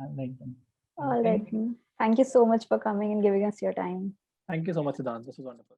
I like them. All right. Thank you. Thank you so much for coming and giving us your time. Thank you so much, Siddharth. This was wonderful.